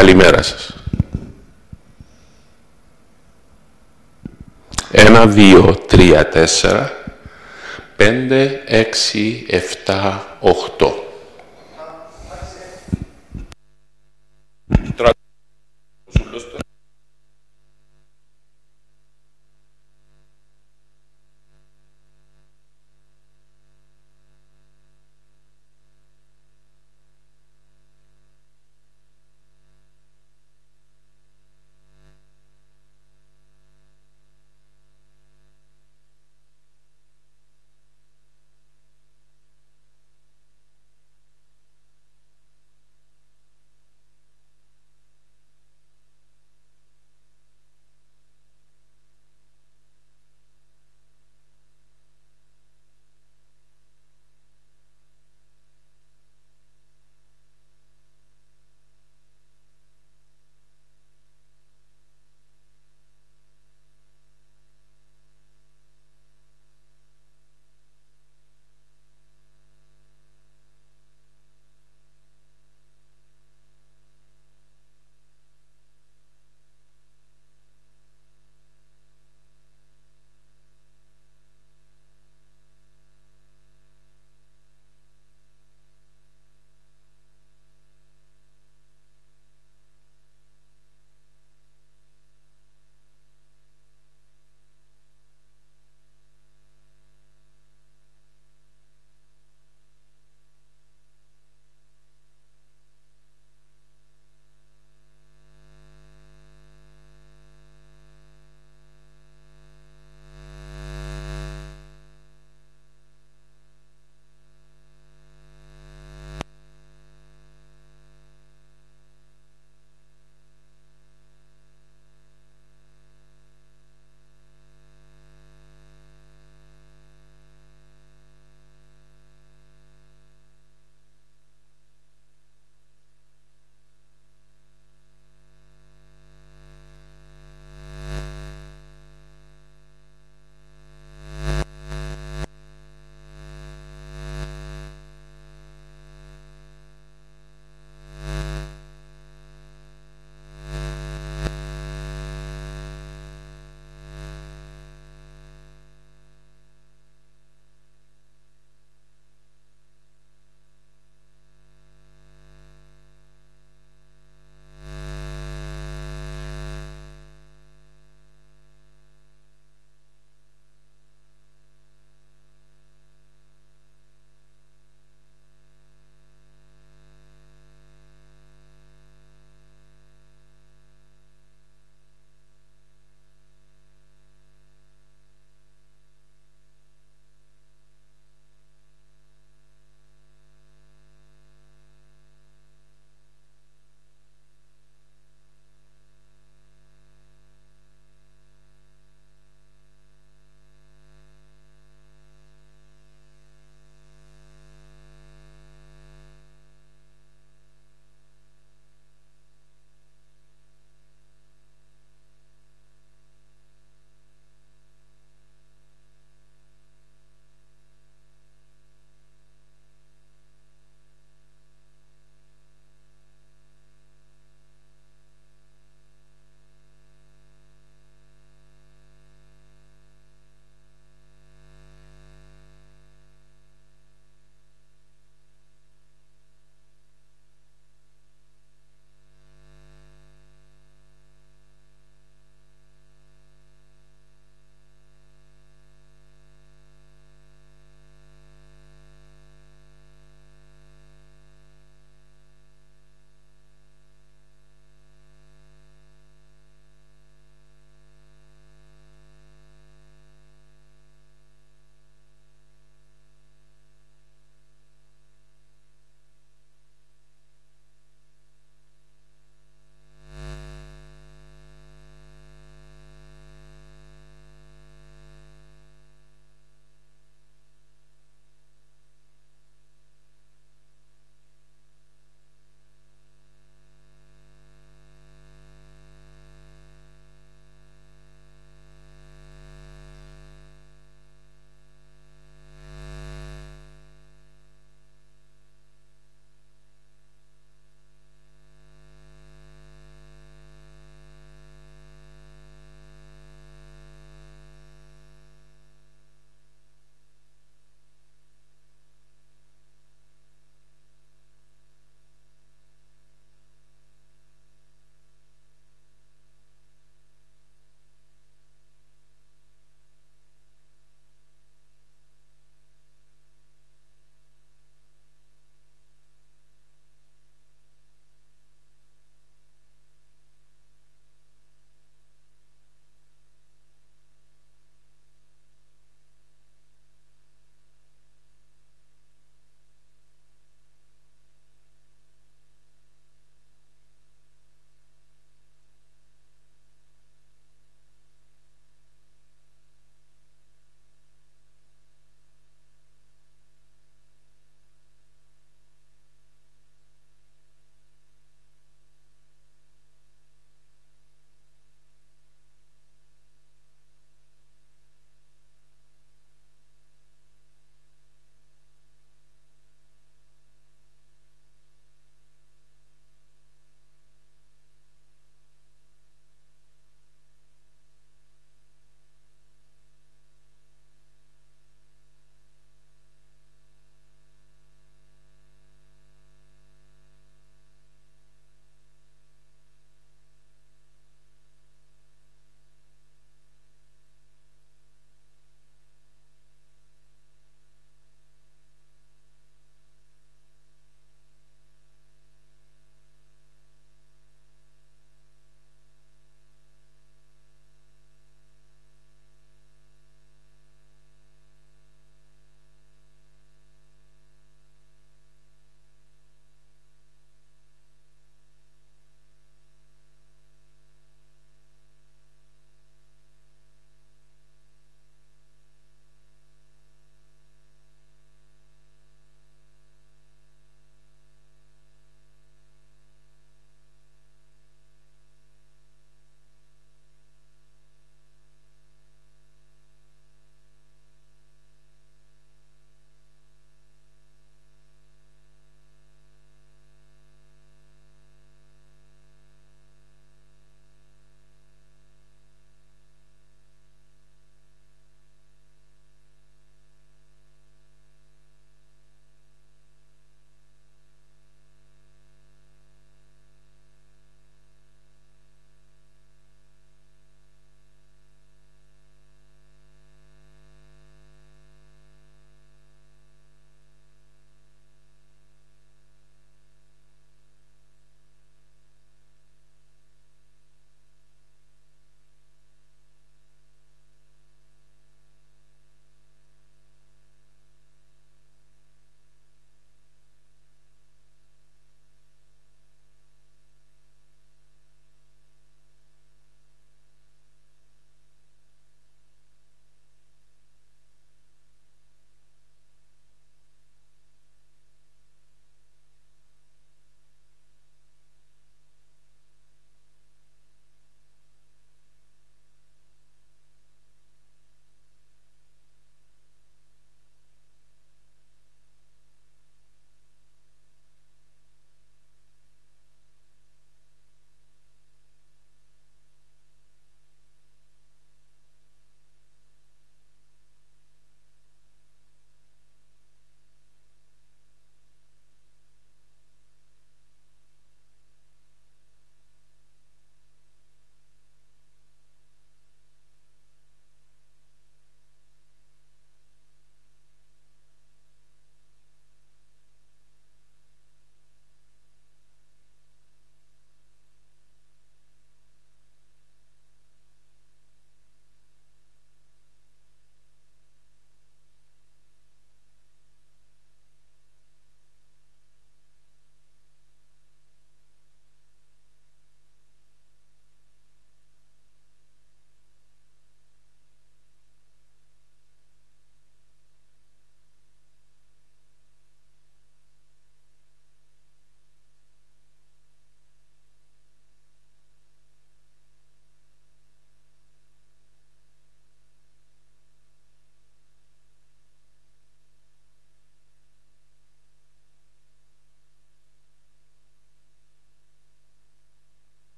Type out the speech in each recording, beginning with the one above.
Καλημέρα σας. 1, 2, 3, 4, 5, 6, 7, 8.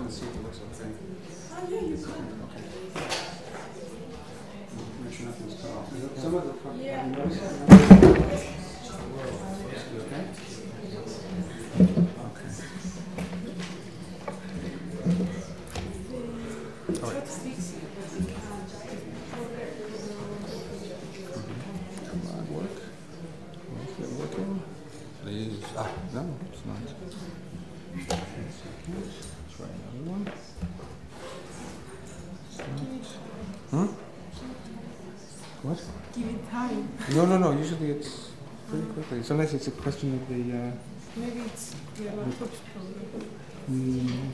and see if it looks okay. Oh yeah, you can. Okay. Make sure nothing's cut off. Some of the front. Yeah. You notice that? You okay? Okay. All right. Come on, work. Is it working? It is. Ah, no, it's not. Okay, second. Let's try another one. Hmm? What? Give it time. No. Usually it's pretty quickly. Sometimes it's a question of the. Maybe it's the laptop's problem.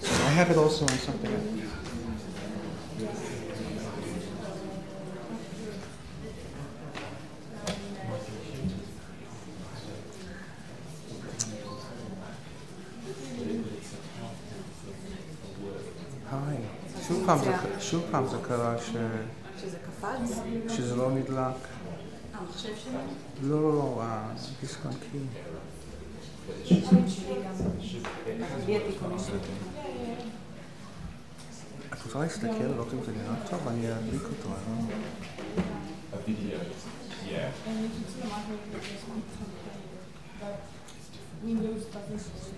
I have it also on something. היי, שוב פעם זה קרה שזה קפץ? שזה לא נדלק. המחשב שלי? לא, הדיסק-און-קי. שלי גם. בלי התיקונים. את רוצה להסתכל, לראות אם זה נראה טוב? אני אדליק אותו, Windows doesn't.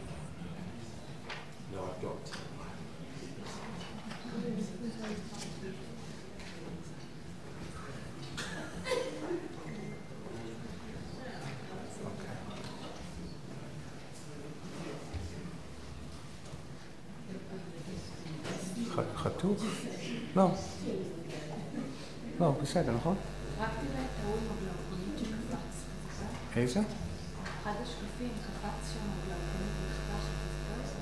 No, I've got. חטוף? לא. לא, בסדר, נכון? רק תראה את ההוא עם הגלאוקונית שקפץ. איזה? אחד השקפים קפץ שם הגלאוקונית נחתך שקפץ.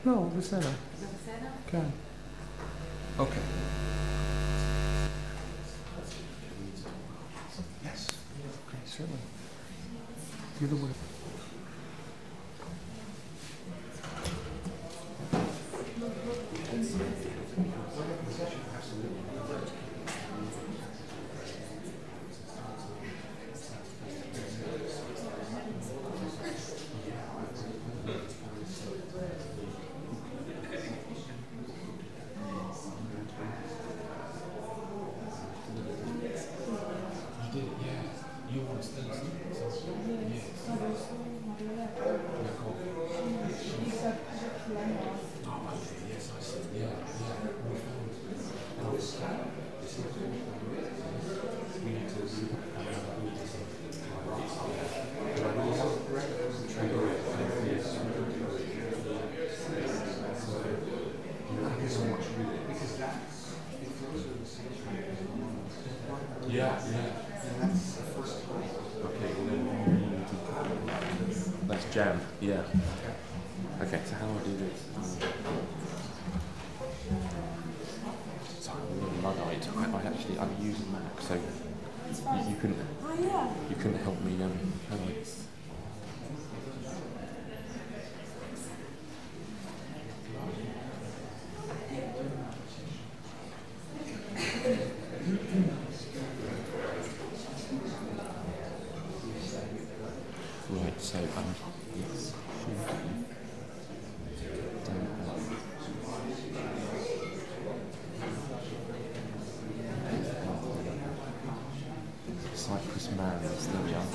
לא, בסדר. זה בסדר? כן. אוקיי. Yes. Okay, certainly. Either way. Jam, yeah. Okay, so how do I do this? Sorry, I'm a little Luddite. I'm using Mac, so you couldn't. Oh yeah. You couldn't help me, can you? Right, so yes, Cyprus Marriers, there we are.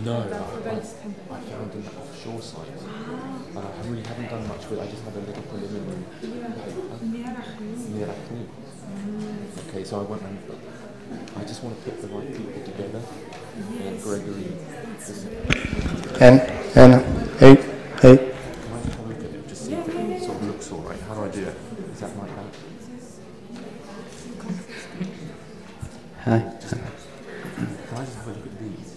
No, I found an offshore site. And I really haven't done much with it, I just had a little preliminary. Okay, so I went and I just want to put the right people together. Gregory. And hey. Can I just have a look at it, just see if it sort of looks alright? How do I do it? Is that like that? Hi. Can I just have a look at these?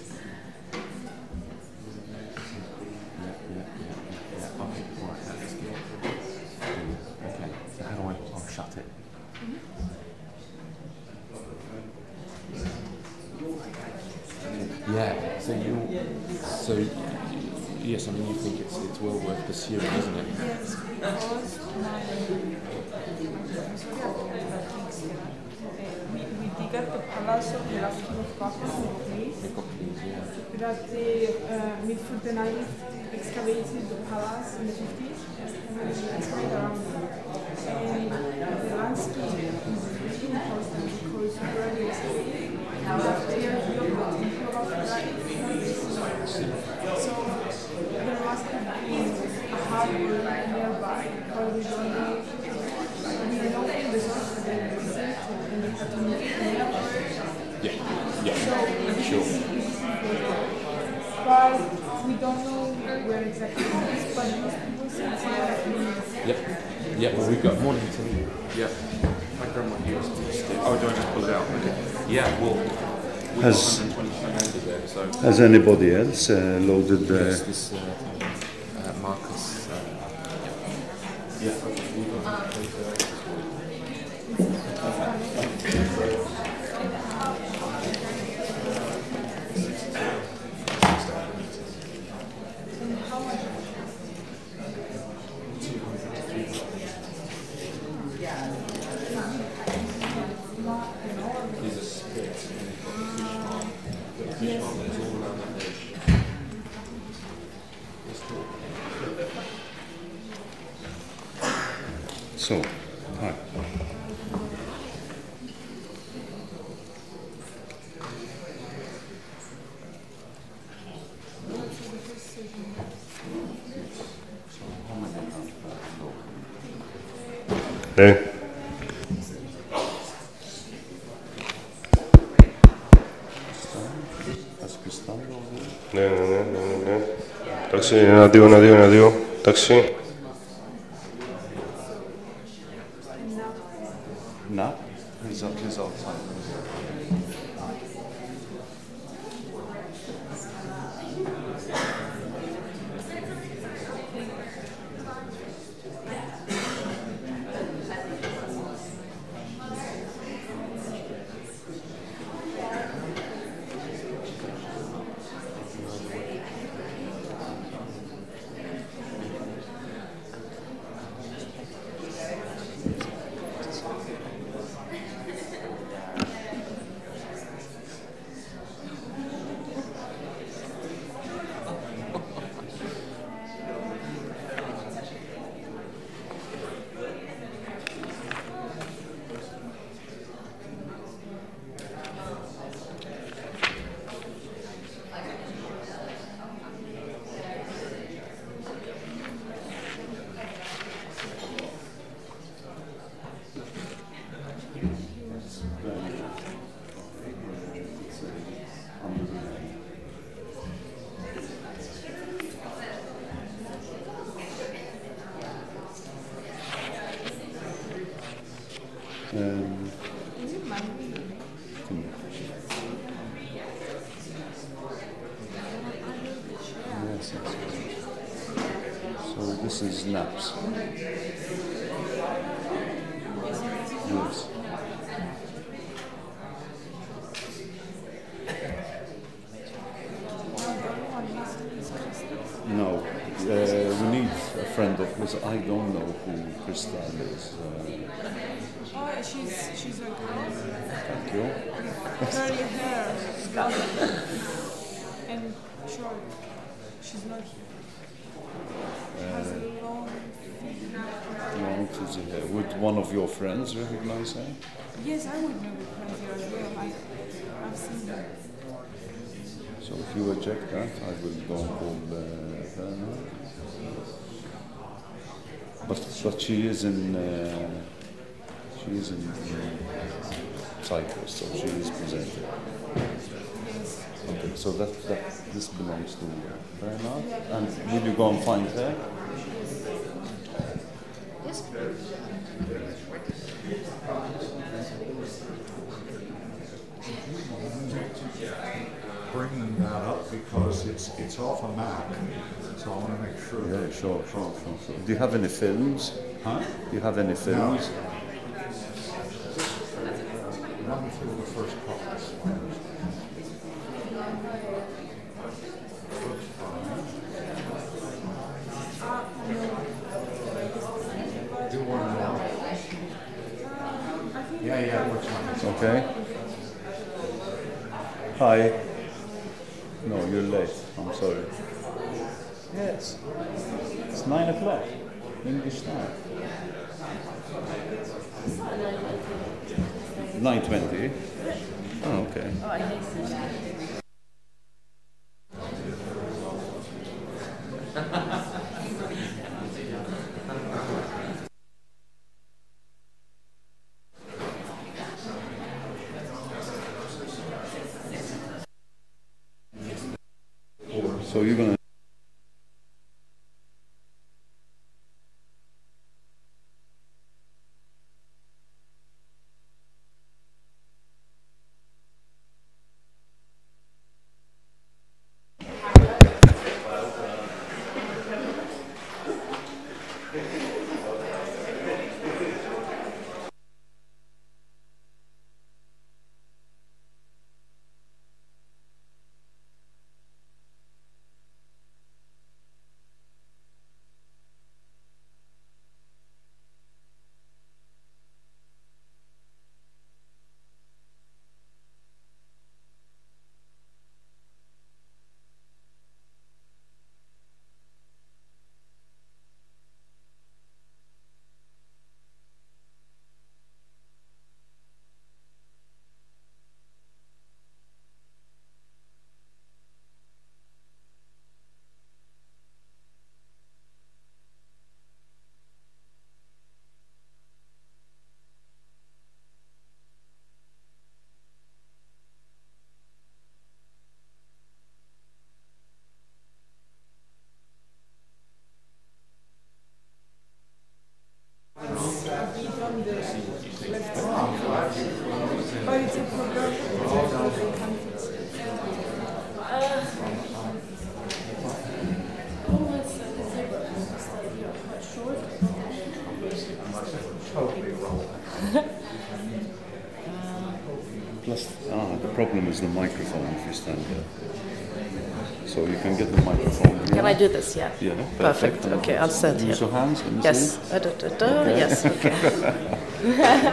Yeah. Okay, right, that's good. Okay, so how do I'll shut it? Yeah, so yes, I mean you think it's well worth pursuing, isn't it? Yes, because we dig at the palace of the last king of Papua, that they, mid-foot the 90s, excavated the palace in the 50s, and excavated around it. And the landscape is really important because where they excavate, you have clear view of the temple of Aphrodite. So there must have been a harbor nearby, but we don't know. We know from the source that they existed and they had to move to the airport. So this is important. But we don't know where exactly it is, but most people say it's not. Yeah, well, we've got more. Yeah. My grandma used to stick. Oh, do I just pull it out? Okay. Yeah, well, we've got 120 under there, so. Has anybody else loaded the... Yes, this Marcus. So, hi. Hey. Ναι. Εντάξει, ένα-δύο. Εντάξει. No, his old time. So this is naps. Yes. No, we need a friend of his. I don't know who Christian is. Oh, she's a girl. Thank you. Curly hair, and short. She's not here. Has a long figure. Long frizzy hair. Would one of your friends recognize her? Yes, I would know the friends here as well. I've seen her. So if you will check that, I will go and call her now. But she is in Cyprus, so she is presented. Okay, so this belongs to Bernard. And will you go and find her? Yes. Bringing that up because it's off a map, so I want to make sure. Yeah, sure. Do you have any films? Huh? Do you have any films? Run through the first parts. Do one more. Yeah, which one? Hi. No, you're late. I'm sorry. Yes. It's 9 o'clock. English time. 9:20. Oh, okay. Oh, I hate this. So you're gonna. But it's a program. Plus, the problem is the microphone if you stand there. So you can get the microphone here. Can I do this? Yeah. Yeah. Perfect. Okay, I'll stand here. Use your hands. Can you Yes. see? Okay. Yes. Okay.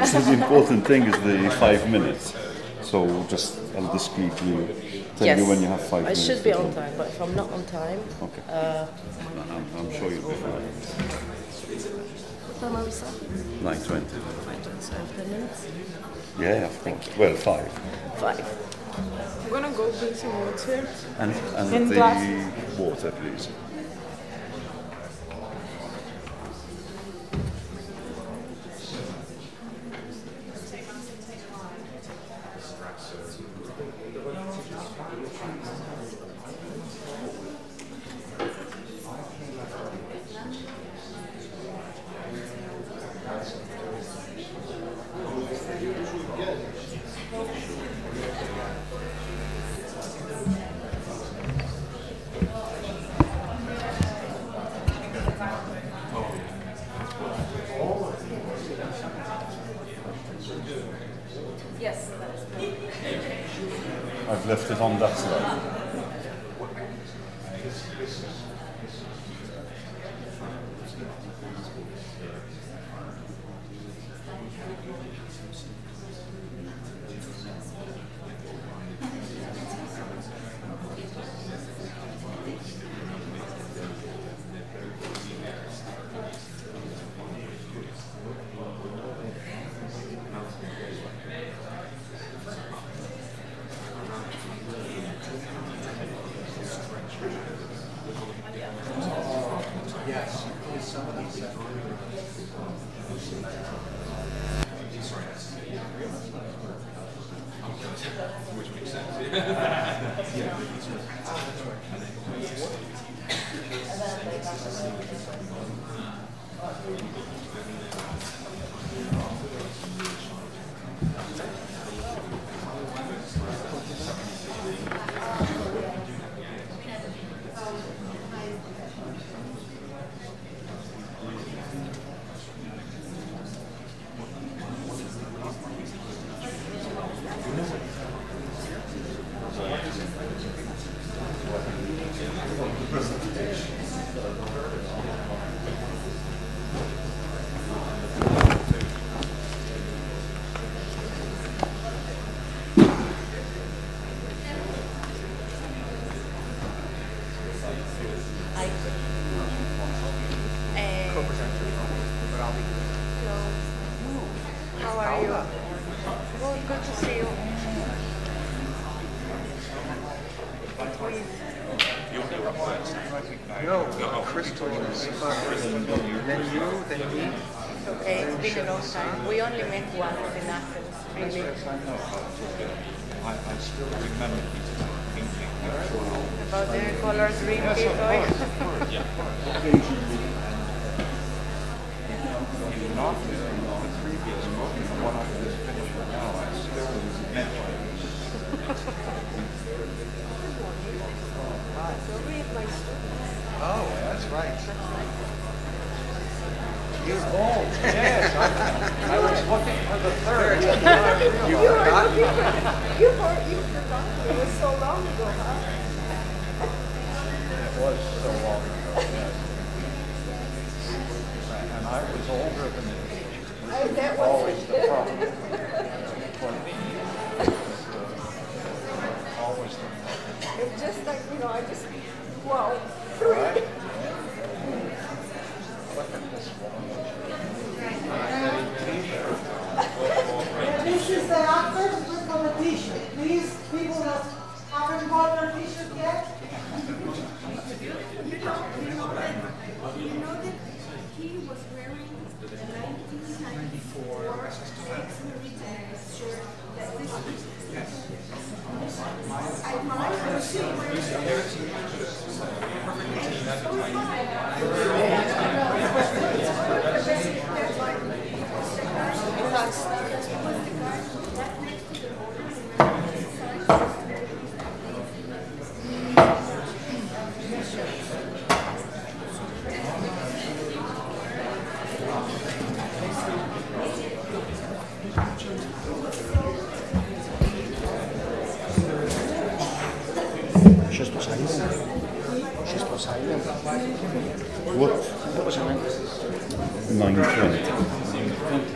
So the important thing is the 5 minutes. So just I'll discreetly tell Yes. you when you have 5 I minutes. should be to on talk. time, but if I'm not on time, Okay. I'm sure you'll be fine. what time are we starting? 9:20. So I have 10 minutes. Yeah, of course. Well, 5. 5. I'm gonna go bring some water. And And the glass. water, please. Yes. I've left it on that side. No, Crystal is farther than you, then me. Okay, it's been a long time. We only met once in Athens, really. Yes, I know. I still remember thinking About the color green yes, tea of toy. course, of course. Occasionally, and not the previous book, the one I just finished now, I still mention it. Oh, that's right. You're old. Yes, I was looking for the third. You forgot. It was so long ago, huh? It was so long ago, yes. And I was older than it, which That was was always the problem for me. Always the problem. It's just like, I just, wow. Right? Look at this woman. This is the actors with the t-shirt. Please, people that haven't bought their t-shirt yet. You know that he was wearing a 1994 ex-Maritime shirt that this is. I might have seen What? 9:20.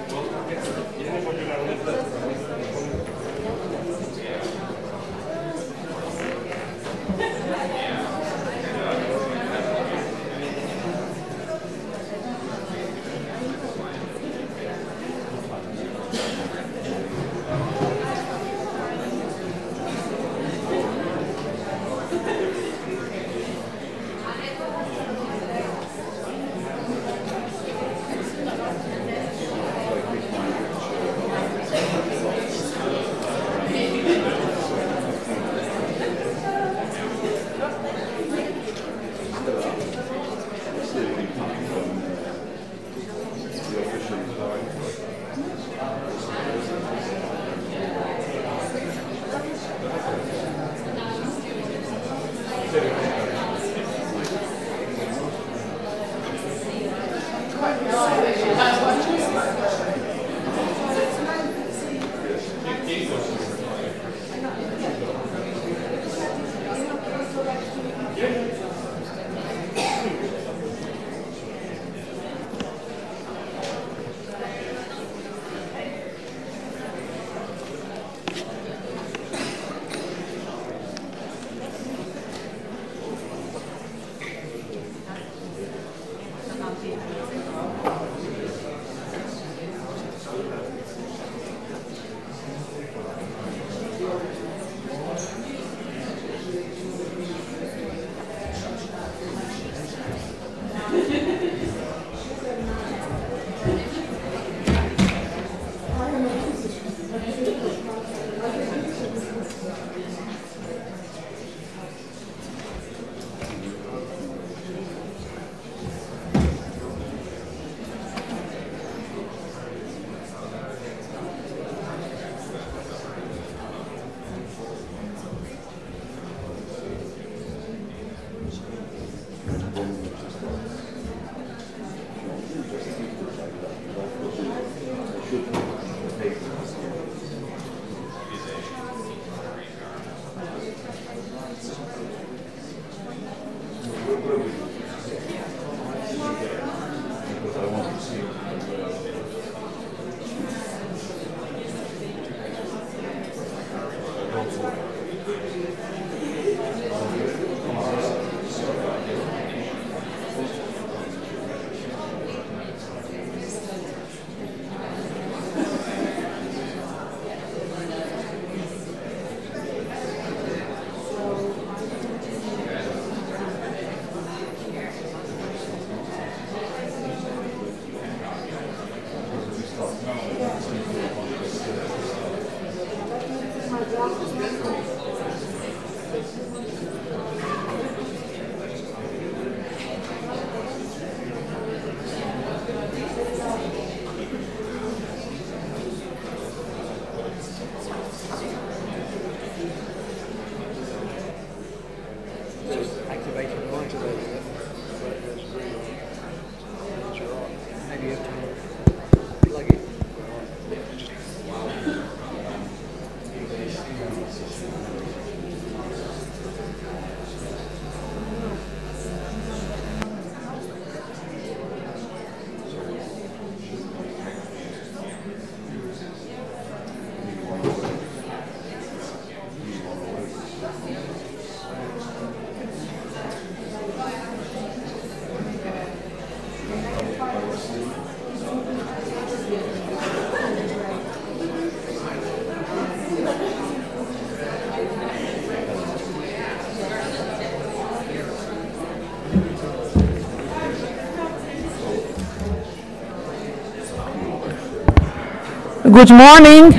Good morning.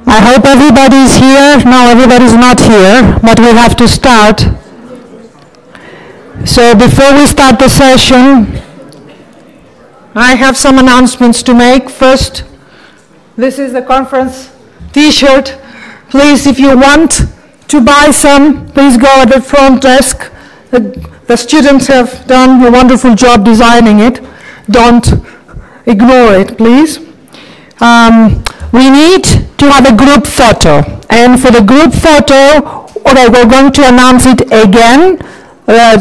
I hope everybody's here. No, everybody's not here, but we have to start. So before we start the session, I have some announcements to make. First, this is the conference t-shirt. Please, if you want to buy some, please go at the front desk. The students have done a wonderful job designing it. Don't ignore it, please. We need to have a group photo, and for the group photo, we're going to announce it again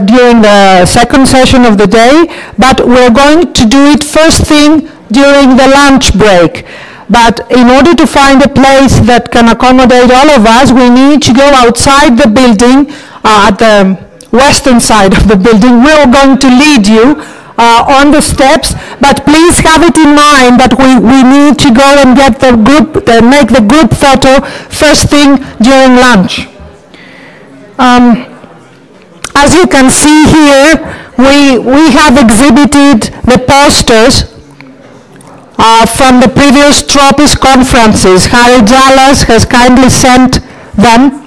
during the second session of the day, but we're going to do it first thing during the lunch break. But in order to find a place that can accommodate all of us, we need to go outside the building, at the western side of the building. We're going to lead you on the steps, but please have it in mind that we need to go and get the group, make the group photo first thing during lunch. As you can see here, we have exhibited the posters from the previous TROPIS conferences. Harry Dallas has kindly sent them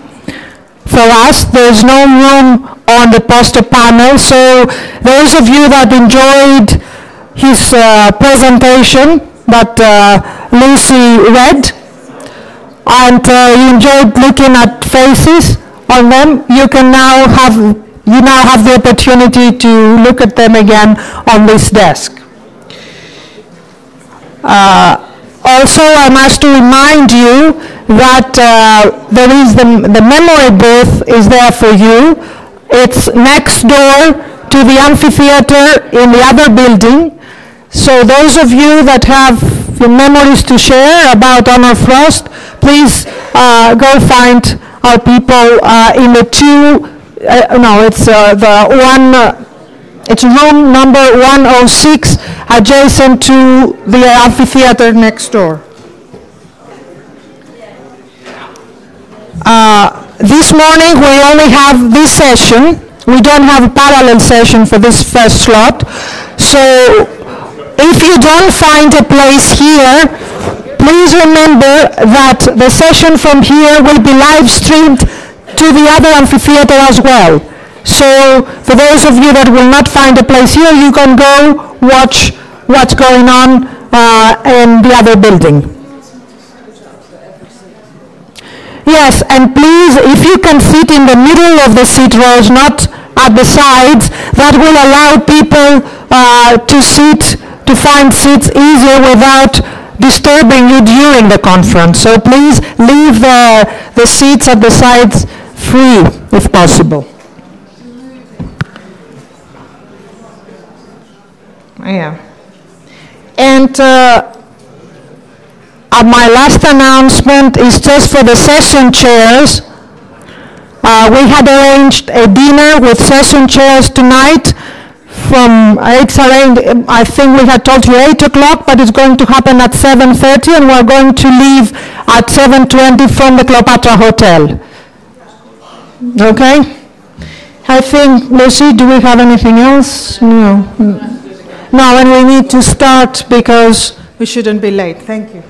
for us. There's no room on the poster panel, so those of you that enjoyed his presentation that Lucy read, and you enjoyed looking at faces on them, you now have the opportunity to look at them again on this desk. Also, I must remind you that there is the memory booth is there for you. It's next door to the amphitheater in the other building. So those of you that have memories to share about Honor Frost, please go find our people in the it's room number 106, adjacent to the amphitheater next door. This morning we only have this session. We don't have a parallel session for this first slot. So if you don't find a place here, please remember that the session from here will be live streamed to the other amphitheater as well. So for those of you that will not find a place here, you can go watch what's going on in the other building. Yes, and please, if you can sit in the middle of the seat rows, not at the sides, that will allow people to find seats easier without disturbing you during the conference. So please leave the seats at the sides free, if possible. Yeah. And my last announcement is just for the session chairs. We had arranged a dinner with session chairs tonight it's arranged, I think we had told you 8 o'clock, but it's going to happen at 7:30, and we're going to leave at 7:20 from the Cleopatra Hotel. Okay? I think, Lucy, do we have anything else? No. No, and we need to start because we shouldn't be late. Thank you.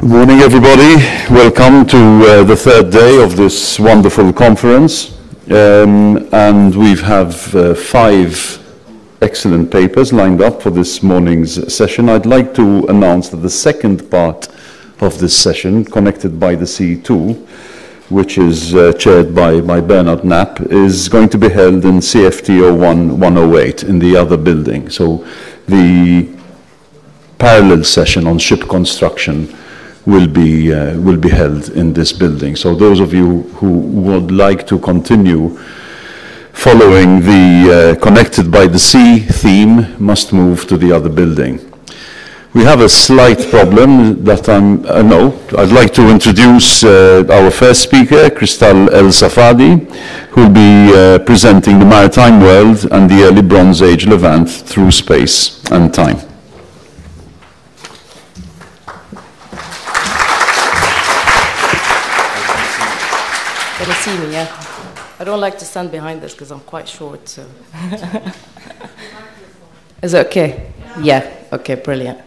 Good morning, everybody. Welcome to the third day of this wonderful conference. And we have 5 excellent papers lined up for this morning's session. I'd like to announce that the second part of this session, Connected by the Sea 2, which is chaired by Bernard Knapp, is going to be held in CFT 108 in the other building. So the parallel session on ship construction will be held in this building. So those of you who would like to continue following the Connected by the Sea theme must move to the other building. We have a slight problem that I'd like to introduce our first speaker, Kristal El Safadi, who will be presenting the maritime world and the early Bronze Age Levant through space and time. Can you see me, yeah? I don't like to stand behind this because I'm quite short, so. Is it okay? Yeah, okay, brilliant.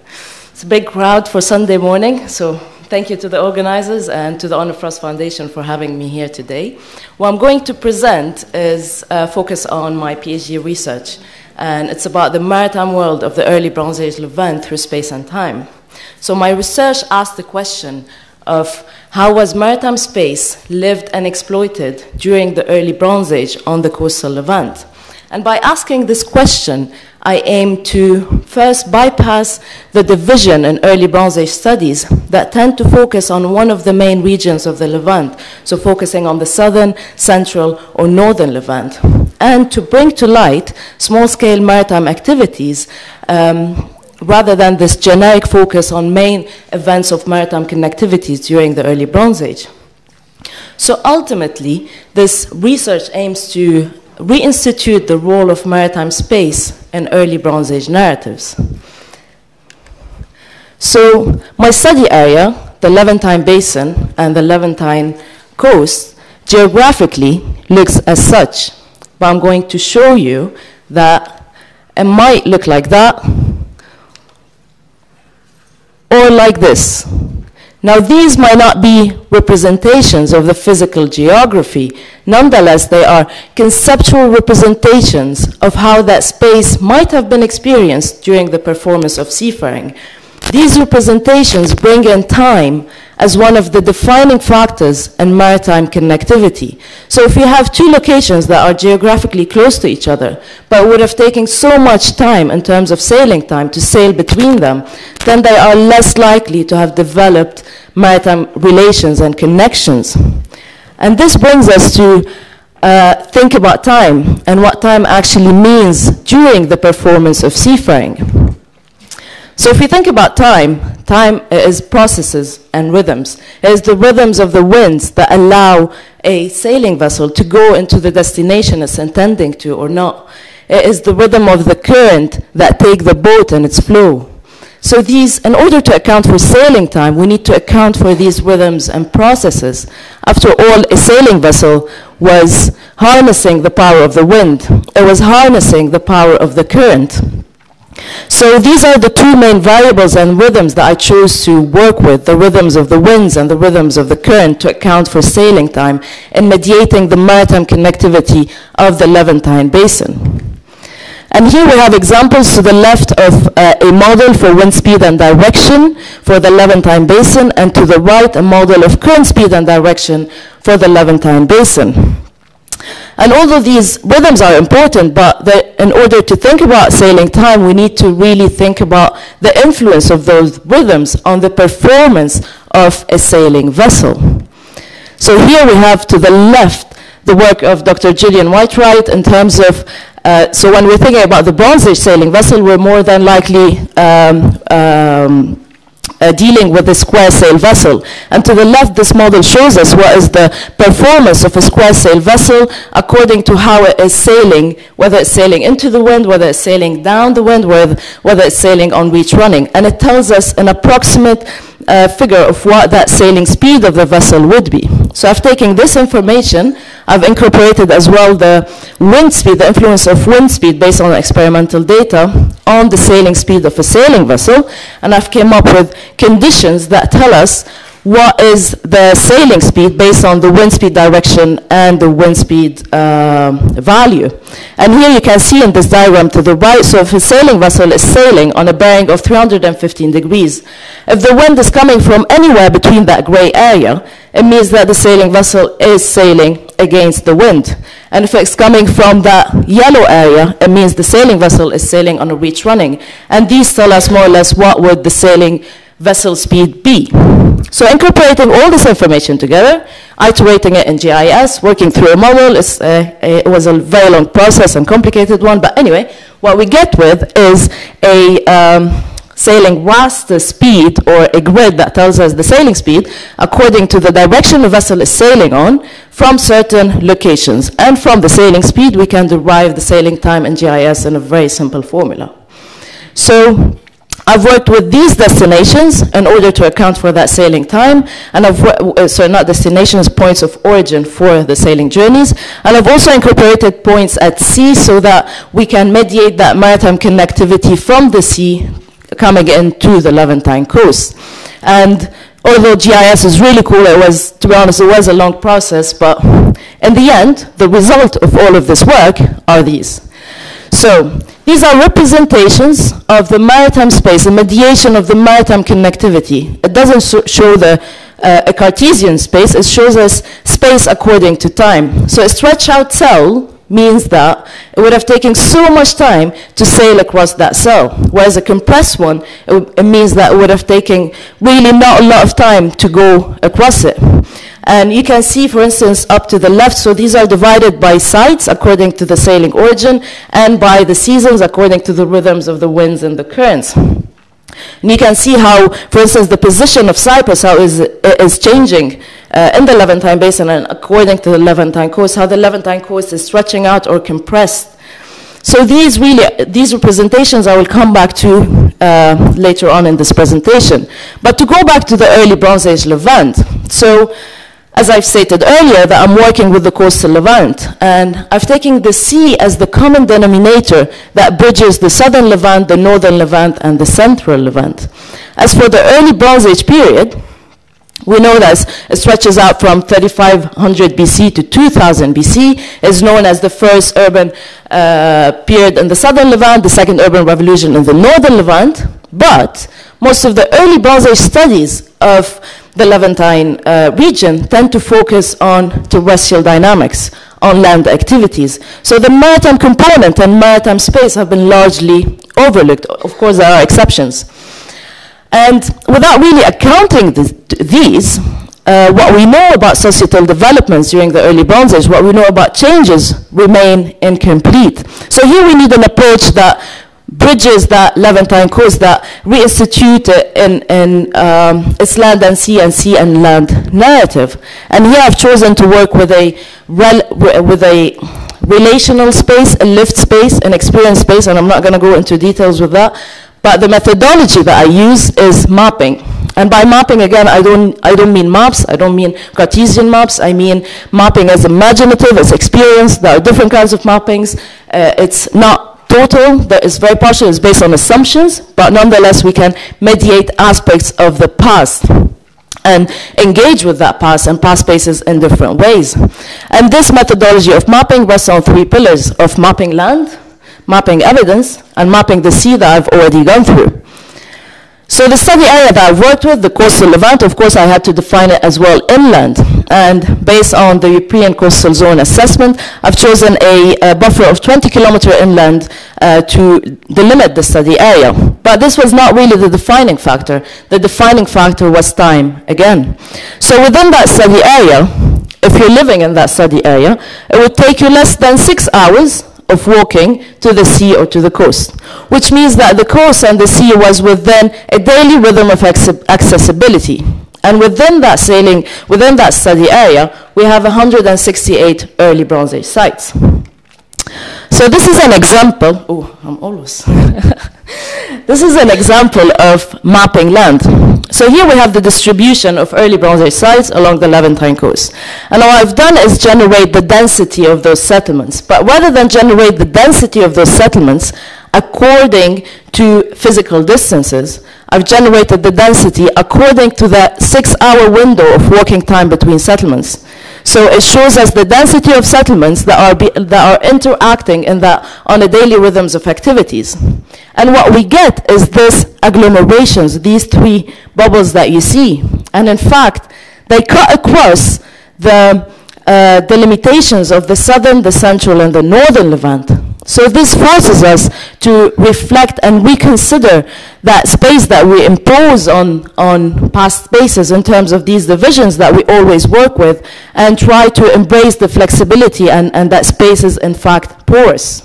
It's a big crowd for Sunday morning, so thank you to the organizers and to the Honor Frost Foundation for having me here today. What I'm going to present is focus on my PhD research, and it's about the maritime world of the early Bronze Age Levant through space and time. So my research asked the question of how was maritime space lived and exploited during the early Bronze Age on the coastal Levant? And by asking this question, I aim to first bypass the division in early Bronze Age studies that tend to focus on one of the main regions of the Levant, so focusing on the southern, central, or northern Levant, and to bring to light small-scale maritime activities rather than this generic focus on main events of maritime connectivities during the early Bronze Age. So ultimately, this research aims to reinstitute the role of maritime space in early Bronze Age narratives. So my study area, the Levantine Basin and the Levantine coast, geographically looks as such. But I'm going to show you that it might look like that, or like this. Now, these might not be representations of the physical geography. Nonetheless, they are conceptual representations of how that space might have been experienced during the performance of seafaring. These representations bring in time as one of the defining factors in maritime connectivity. So if you have 2 locations that are geographically close to each other, but would have taken so much time in terms of sailing time to sail between them, then they are less likely to have developed maritime relations and connections. And this brings us to think about time and what time actually means during the performance of seafaring. So if you think about time, time is processes and rhythms. It is the rhythms of the winds that allow a sailing vessel to go into the destination it's intending to or not. It is the rhythm of the current that take the boat and its flow. So these, in order to account for sailing time, we need to account for these rhythms and processes. After all, a sailing vessel was harnessing the power of the wind. It was harnessing the power of the current. So these are the 2 main variables and rhythms that I chose to work with, the rhythms of the winds and the rhythms of the current, to account for sailing time and mediating the maritime connectivity of the Levantine Basin. And here we have examples to the left of a model for wind speed and direction for the Levantine Basin, and to the right a model of current speed and direction for the Levantine Basin. And although these rhythms are important, but in order to think about sailing time, we need to really think about the influence of those rhythms on the performance of a sailing vessel. So here we have to the left the work of Dr. Gillian Whitewright in terms of, so when we're thinking about the Bronze Age sailing vessel, we're more than likely dealing with a square sail vessel. And to the left, this model shows us what is the performance of a square sail vessel according to how it is sailing, whether it's sailing into the wind, whether it's sailing down the wind, whether it's sailing on reach running. And it tells us an approximate figure of what that sailing speed of the vessel would be. So I've taken this information, I've incorporated as well the wind speed, the influence of wind speed based on experimental data on the sailing speed of a sailing vessel, and I've came up with conditions that tell us what is the sailing speed based on the wind speed direction and the wind speed value. And here you can see in this diagram to the right, so if a sailing vessel is sailing on a bearing of 315 degrees, if the wind is coming from anywhere between that gray area, it means that the sailing vessel is sailing against the wind. And if it's coming from that yellow area, it means the sailing vessel is sailing on a reach running. And these tell us more or less what would the sailing vessel speed be. So incorporating all this information together, iterating it in GIS, working through a model, it was a very long process and complicated one, but anyway, what we get with is a sailing raster speed, or a grid that tells us the sailing speed according to the direction the vessel is sailing on from certain locations. And from the sailing speed, we can derive the sailing time in GIS in a very simple formula. So I've worked with these destinations in order to account for that sailing time, and not destinations, points of origin for the sailing journeys. And I've also incorporated points at sea so that we can mediate that maritime connectivity from the sea coming into the Levantine coast. And although GIS is really cool, it was, to be honest, it was a long process, but in the end, the result of all of this work are these. So these are representations of the maritime space, the mediation of the maritime connectivity. It doesn't show a Cartesian space, it shows us space according to time. So a stretched out cell means that it would have taken so much time to sail across that cell, whereas a compressed one, it means that it would have taken really not a lot of time to go across it. And you can see, for instance, up to the left, so these are divided by sites according to the sailing origin, and by the seasons according to the rhythms of the winds and the currents. And you can see how, for instance, the position of Cyprus, how it is changing in the Levantine basin, and according to the Levantine coast, how the Levantine coast is stretching out or compressed. So these representations I will come back to later on in this presentation. But to go back to the early Bronze Age Levant, so as I've stated earlier, that I'm working with the coastal Levant, and I've taken the sea as the common denominator that bridges the southern Levant, the northern Levant, and the central Levant. As for the early Bronze Age period, we know that it stretches out from 3500 BC to 2000 BC, is known as the first urban period in the southern Levant, the second urban revolution in the northern Levant, but most of the early Bronze Age studies of the Levantine region tend to focus on terrestrial dynamics, on land activities. So the maritime component and maritime space have been largely overlooked. Of course, there are exceptions. And without really accounting these, what we know about societal developments during the early Bronze Age, what we know about changes, remain incomplete. So here we need an approach that bridges that Levantine coast, that reinstitute in its land and sea and land narrative. And here I've chosen to work with a relational space, a lived space, an experience space, and I'm not going to go into details with that. But the methodology that I use is mapping. And by mapping, again, I don't mean maps, I don't mean Cartesian maps, I mean mapping as imaginative, as experience. There are different kinds of mappings. It's not total, that is very partial, it's based on assumptions, but nonetheless we can mediate aspects of the past and engage with that past and past spaces in different ways. And this methodology of mapping rests on three pillars of mapping land, mapping evidence, and mapping the sea that I've already gone through. So the study area that I've worked with, the coastal Levant, of course I had to define it as well inland. And based on the European Coastal Zone Assessment, I've chosen a buffer of 20 kilometers inland to delimit the study area. But this was not really the defining factor. The defining factor was time, again. So within that study area, if you're living in that study area, it would take you less than 6 hours of walking to the sea or to the coast, which means that the coast and the sea was within a daily rhythm of accessibility. And within that study area, we have 168 early Bronze Age sites. So this is an example, oh, I'm almost. This is an example of mapping land. So here we have the distribution of early Bronze Age sites along the Levantine coast. And all I've done is generate the density of those settlements. But rather than generate the density of those settlements according to physical distances, I've generated the density according to the 6-hour window of walking time between settlements. So it shows us the density of settlements that are interacting on the daily rhythms of activities. And what we get is this agglomerations, these 3 bubbles that you see. And in fact, they cut across the limitations of the southern, the central, and the northern Levant. So this forces us to reflect and reconsider that space that we impose on past spaces in terms of these divisions that we always work with, and try to embrace the flexibility and that space is in fact porous.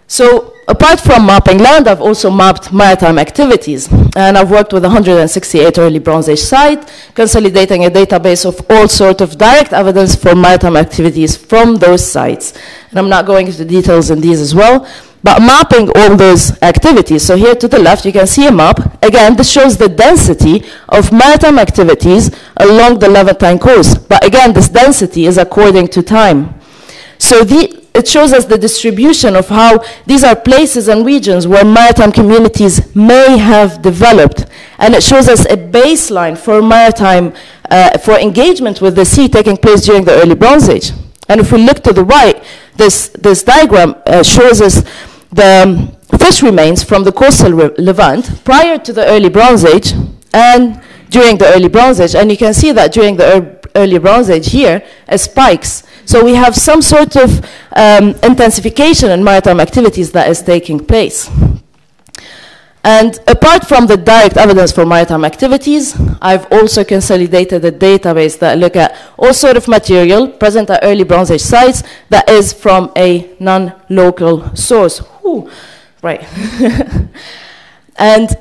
So apart from mapping land, I've also mapped maritime activities. And I've worked with 168 early Bronze Age sites, consolidating a database of all sorts of direct evidence for maritime activities from those sites. And I'm not going into details in these as well, but mapping all those activities. So here to the left, you can see a map. Again, this shows the density of maritime activities along the Levantine coast. But again, this density is according to time. So it shows us the distribution of how these are places and regions where maritime communities may have developed. And it shows us a baseline for maritime, for engagement with the sea taking place during the early Bronze Age. And if we look to the right, this diagram shows us the fish remains from the coastal Levant prior to the early Bronze Age and during the early Bronze Age. And you can see that during the early Bronze Age here as spikes. So we have some sort of intensification in maritime activities that is taking place. And apart from the direct evidence for maritime activities, I've also consolidated a database that look at all sort of material present at early Bronze Age sites that is from a non-local source. Ooh, right. and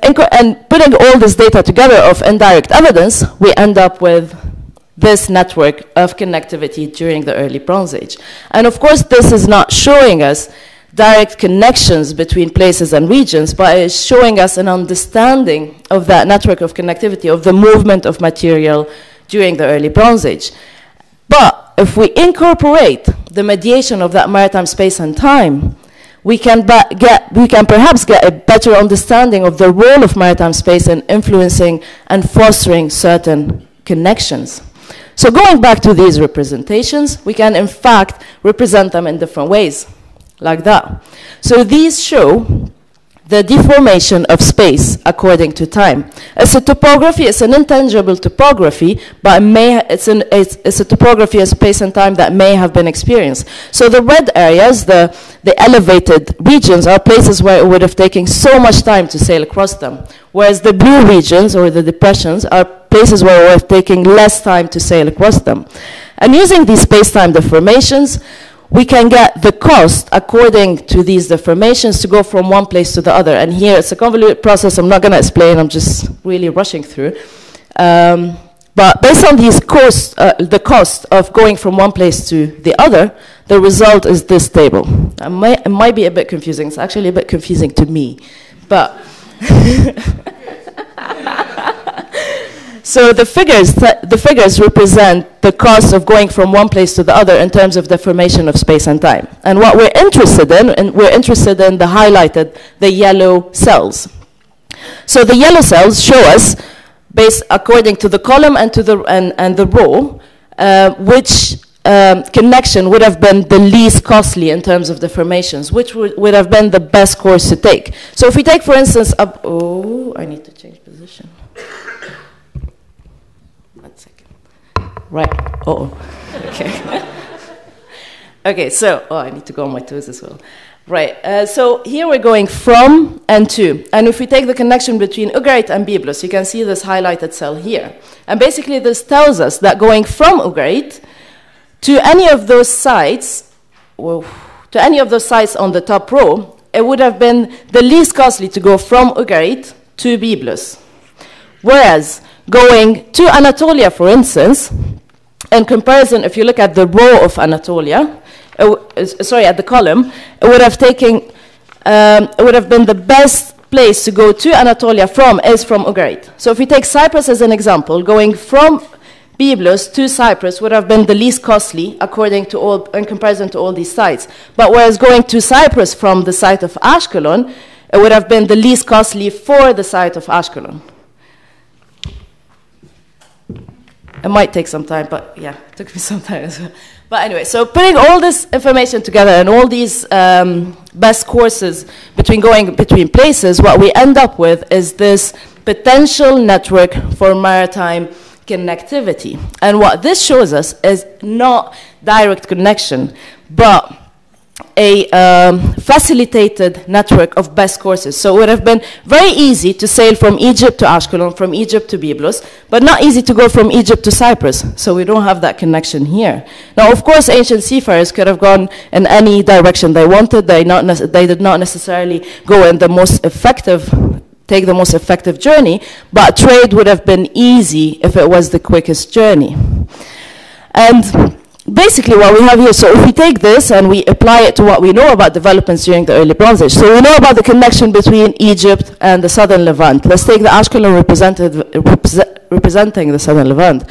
putting all this data together of indirect evidence, we end up with this network of connectivity during the early Bronze Age. And of course, this is not showing us direct connections between places and regions, but it's showing us an understanding of that network of connectivity, of the movement of material during the early Bronze Age. But if we incorporate the mediation of that maritime space and time, we can perhaps get a better understanding of the role of maritime space in influencing and fostering certain connections. So going back to these representations, we can in fact represent them in different ways, like that. So these show the deformation of space according to time. It's a topography, it's an intangible topography, but it's a topography of space and time that may have been experienced. So the red areas, the elevated regions, are places where it would have taken so much time to sail across them, whereas the blue regions, or the depressions, are places where it would have taken less time to sail across them. And using these space-time deformations, we can get the cost according to these deformations to go from one place to the other. And here it's a convoluted process. I'm not going to explain. I'm just really rushing through. But based on these costs, the cost of going from one place to the other, the result is this table. It might be a bit confusing. It's actually a bit confusing to me. But so the figures represent the cost of going from one place to the other in terms of deformation of space and time. And what we're interested in, the highlighted, the yellow cells. So the yellow cells show us, based according to the column and to the row, which connection would have been the least costly in terms of deformations, which would have been the best course to take. So if we take, for instance, I need to change position. Right. Okay. Okay, so, I need to go on my toes as well. Right, so here we're going from and to. And if we take the connection between Ugarit and Byblos, you can see this highlighted cell here. And basically this tells us that going from Ugarit to any of those sites, on the top row, it would have been the least costly to go from Ugarit to Byblos. Whereas going to Anatolia, for instance, in comparison, if you look at the row of Anatolia, at the column, it would have been the best place to go to Anatolia from is from Ugarit. So if we take Cyprus as an example, going from Byblos to Cyprus would have been the least costly according to all, in comparison to all these sites. But whereas going to Cyprus from the site of Ashkelon, it would have been the least costly for the site of Ashkelon. It might take some time, but yeah, it took me some time as well. But anyway, so putting all this information together and all these best courses going between places, what we end up with is this potential network for maritime connectivity. And what this shows us is not direct connection, but a facilitated network of best courses. So it would have been very easy to sail from Egypt to Ashkelon, from Egypt to Byblos, but not easy to go from Egypt to Cyprus. So we don't have that connection here. Now, of course, ancient seafarers could have gone in any direction they wanted. They did not necessarily go in the most effective take the most effective journey, but trade would have been easy if it was the quickest journey. And basically what we have here, so if we take this and we apply it to what we know about developments during the early Bronze Age, so we know about the connection between Egypt and the southern Levant. Let's take the Ashkelon representing the southern Levant.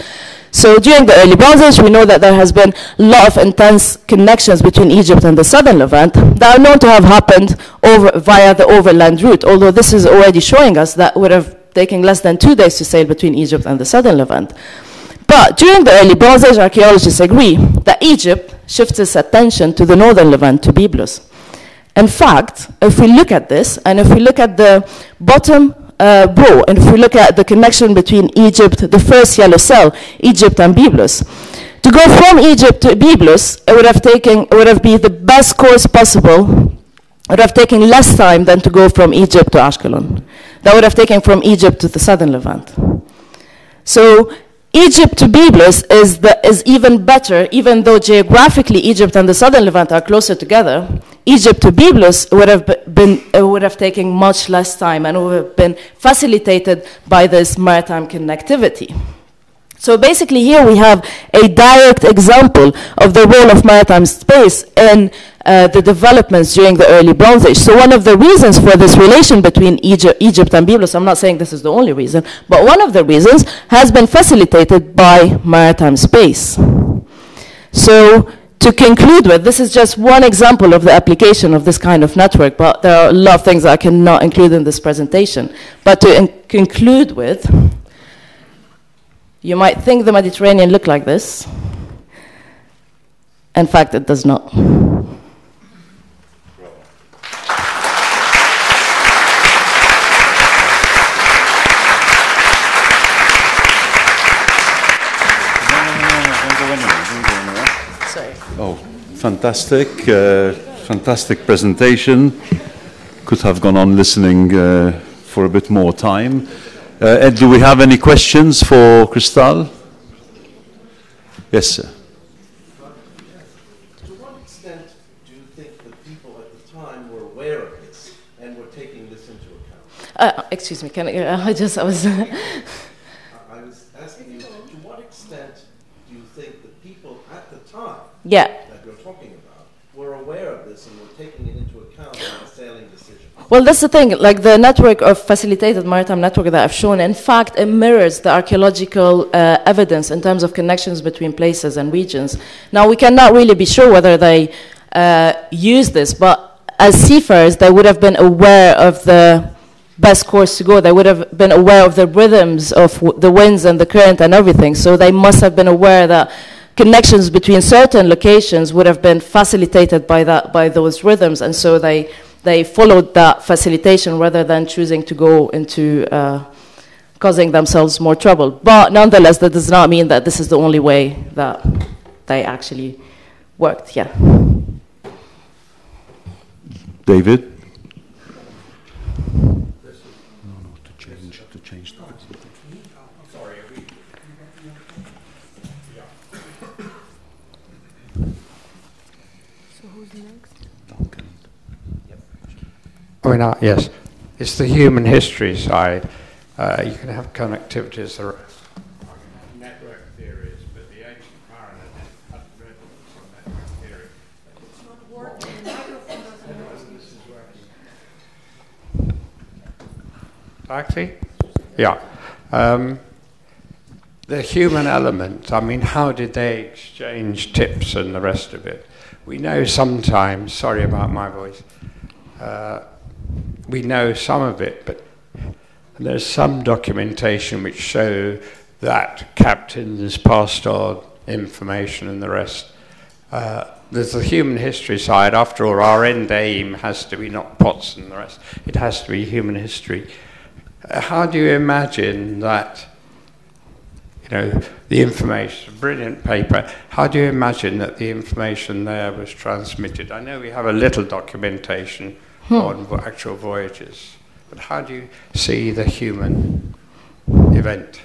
So during the early Bronze Age, we know that there has been a lot of intense connections between Egypt and the southern Levant that are known to have happened via the overland route, although this is already showing us that would have taken less than 2 days to sail between Egypt and the southern Levant. But during the early Bronze Age, archaeologists agree that Egypt shifts its attention to the northern Levant, to Byblos. In fact, if we look at this, and if we look at the bottom row, and if we look at the connection between Egypt, the first yellow cell, Egypt and Byblos, to go from Egypt to Byblos, it would have been the best course possible. It would have taken less time than to go from Egypt to Ashkelon. That would have taken from Egypt to the southern Levant. So Egypt to Byblos is even better, even though geographically Egypt and the southern Levant are closer together. Egypt to Byblos would have taken much less time and would have been facilitated by this maritime connectivity. So basically here we have a direct example of the role of maritime space in the developments during the early Bronze Age. So one of the reasons for this relation between Egypt and Byblos, I'm not saying this is the only reason, but one of the reasons has been facilitated by maritime space. So to conclude with, this is just one example of the application of this kind of network, but there are a lot of things that I cannot include in this presentation. But to conclude with, you might think the Mediterranean looked like this. In fact, it does not. Sorry. Oh, fantastic, fantastic presentation. Could have gone on listening for a bit more time. Ed, do we have any questions for Crystal? Yes, sir. To what extent do you think the people at the time were aware of this and were taking this into account? Excuse me, can I was... I was asking you, to what extent do you think the people at the time that you're talking about were aware of this and were taking it into account in the sailing decision? Well, that's the thing, like the network of facilitated maritime network that I've shown, in fact, it mirrors the archaeological evidence in terms of connections between places and regions. Now, we cannot really be sure whether they use this, but as seafarers, they would have been aware of the best course to go. They would have been aware of the rhythms of the winds and the current and everything, so they must have been aware that connections between certain locations would have been facilitated by those rhythms, and so they followed that facilitation rather than choosing to go into causing themselves more trouble. But nonetheless, that does not mean that this is the only way that they actually worked. Yeah. David? To change the Sorry. So who's next? Duncan. Yes, it's the human history side. You can have connectivities that are Network theories, but the ancient mariner hadn't read some network theory. It's not working. The microphone doesn't work. This is working. Exactly. Yeah. The human element, I mean, how did they exchange tips and the rest of it? We know sometimes, sorry about my voice, we know some of it, but there's some documentation which show that captains passed on information and the rest. There's the human history side. After all, our end aim has to be not pots and the rest. It has to be human history. How do you imagine that, you know, the information, brilliant paper, how do you imagine that the information there was transmitted? I know we have a little documentation on actual voyages, but how do you see the human event?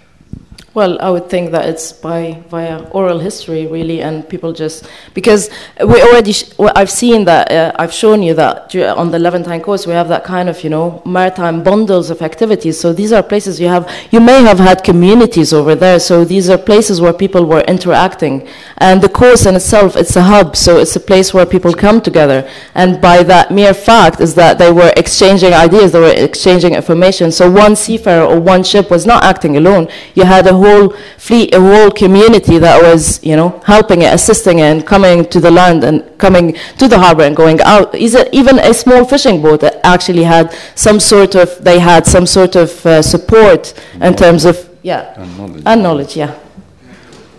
Well, I would think that it's via oral history, really, and people just, because we already, I've seen that, I've shown you that on the Levantine coast we have that kind of, you know, maritime bundles of activities. So these are places you may have had communities over there. So these are places where people were interacting, and the coast in itself, it's a hub. So it's a place where people come together, and by that mere fact is that they were exchanging ideas, they were exchanging information. So one seafarer or one ship was not acting alone. You had a whole fleet, a whole community that was, you know, helping it, assisting it, and coming to the land and coming to the harbor and going out. Even a small fishing boat that actually had some sort of, support in terms of, and knowledge, yeah.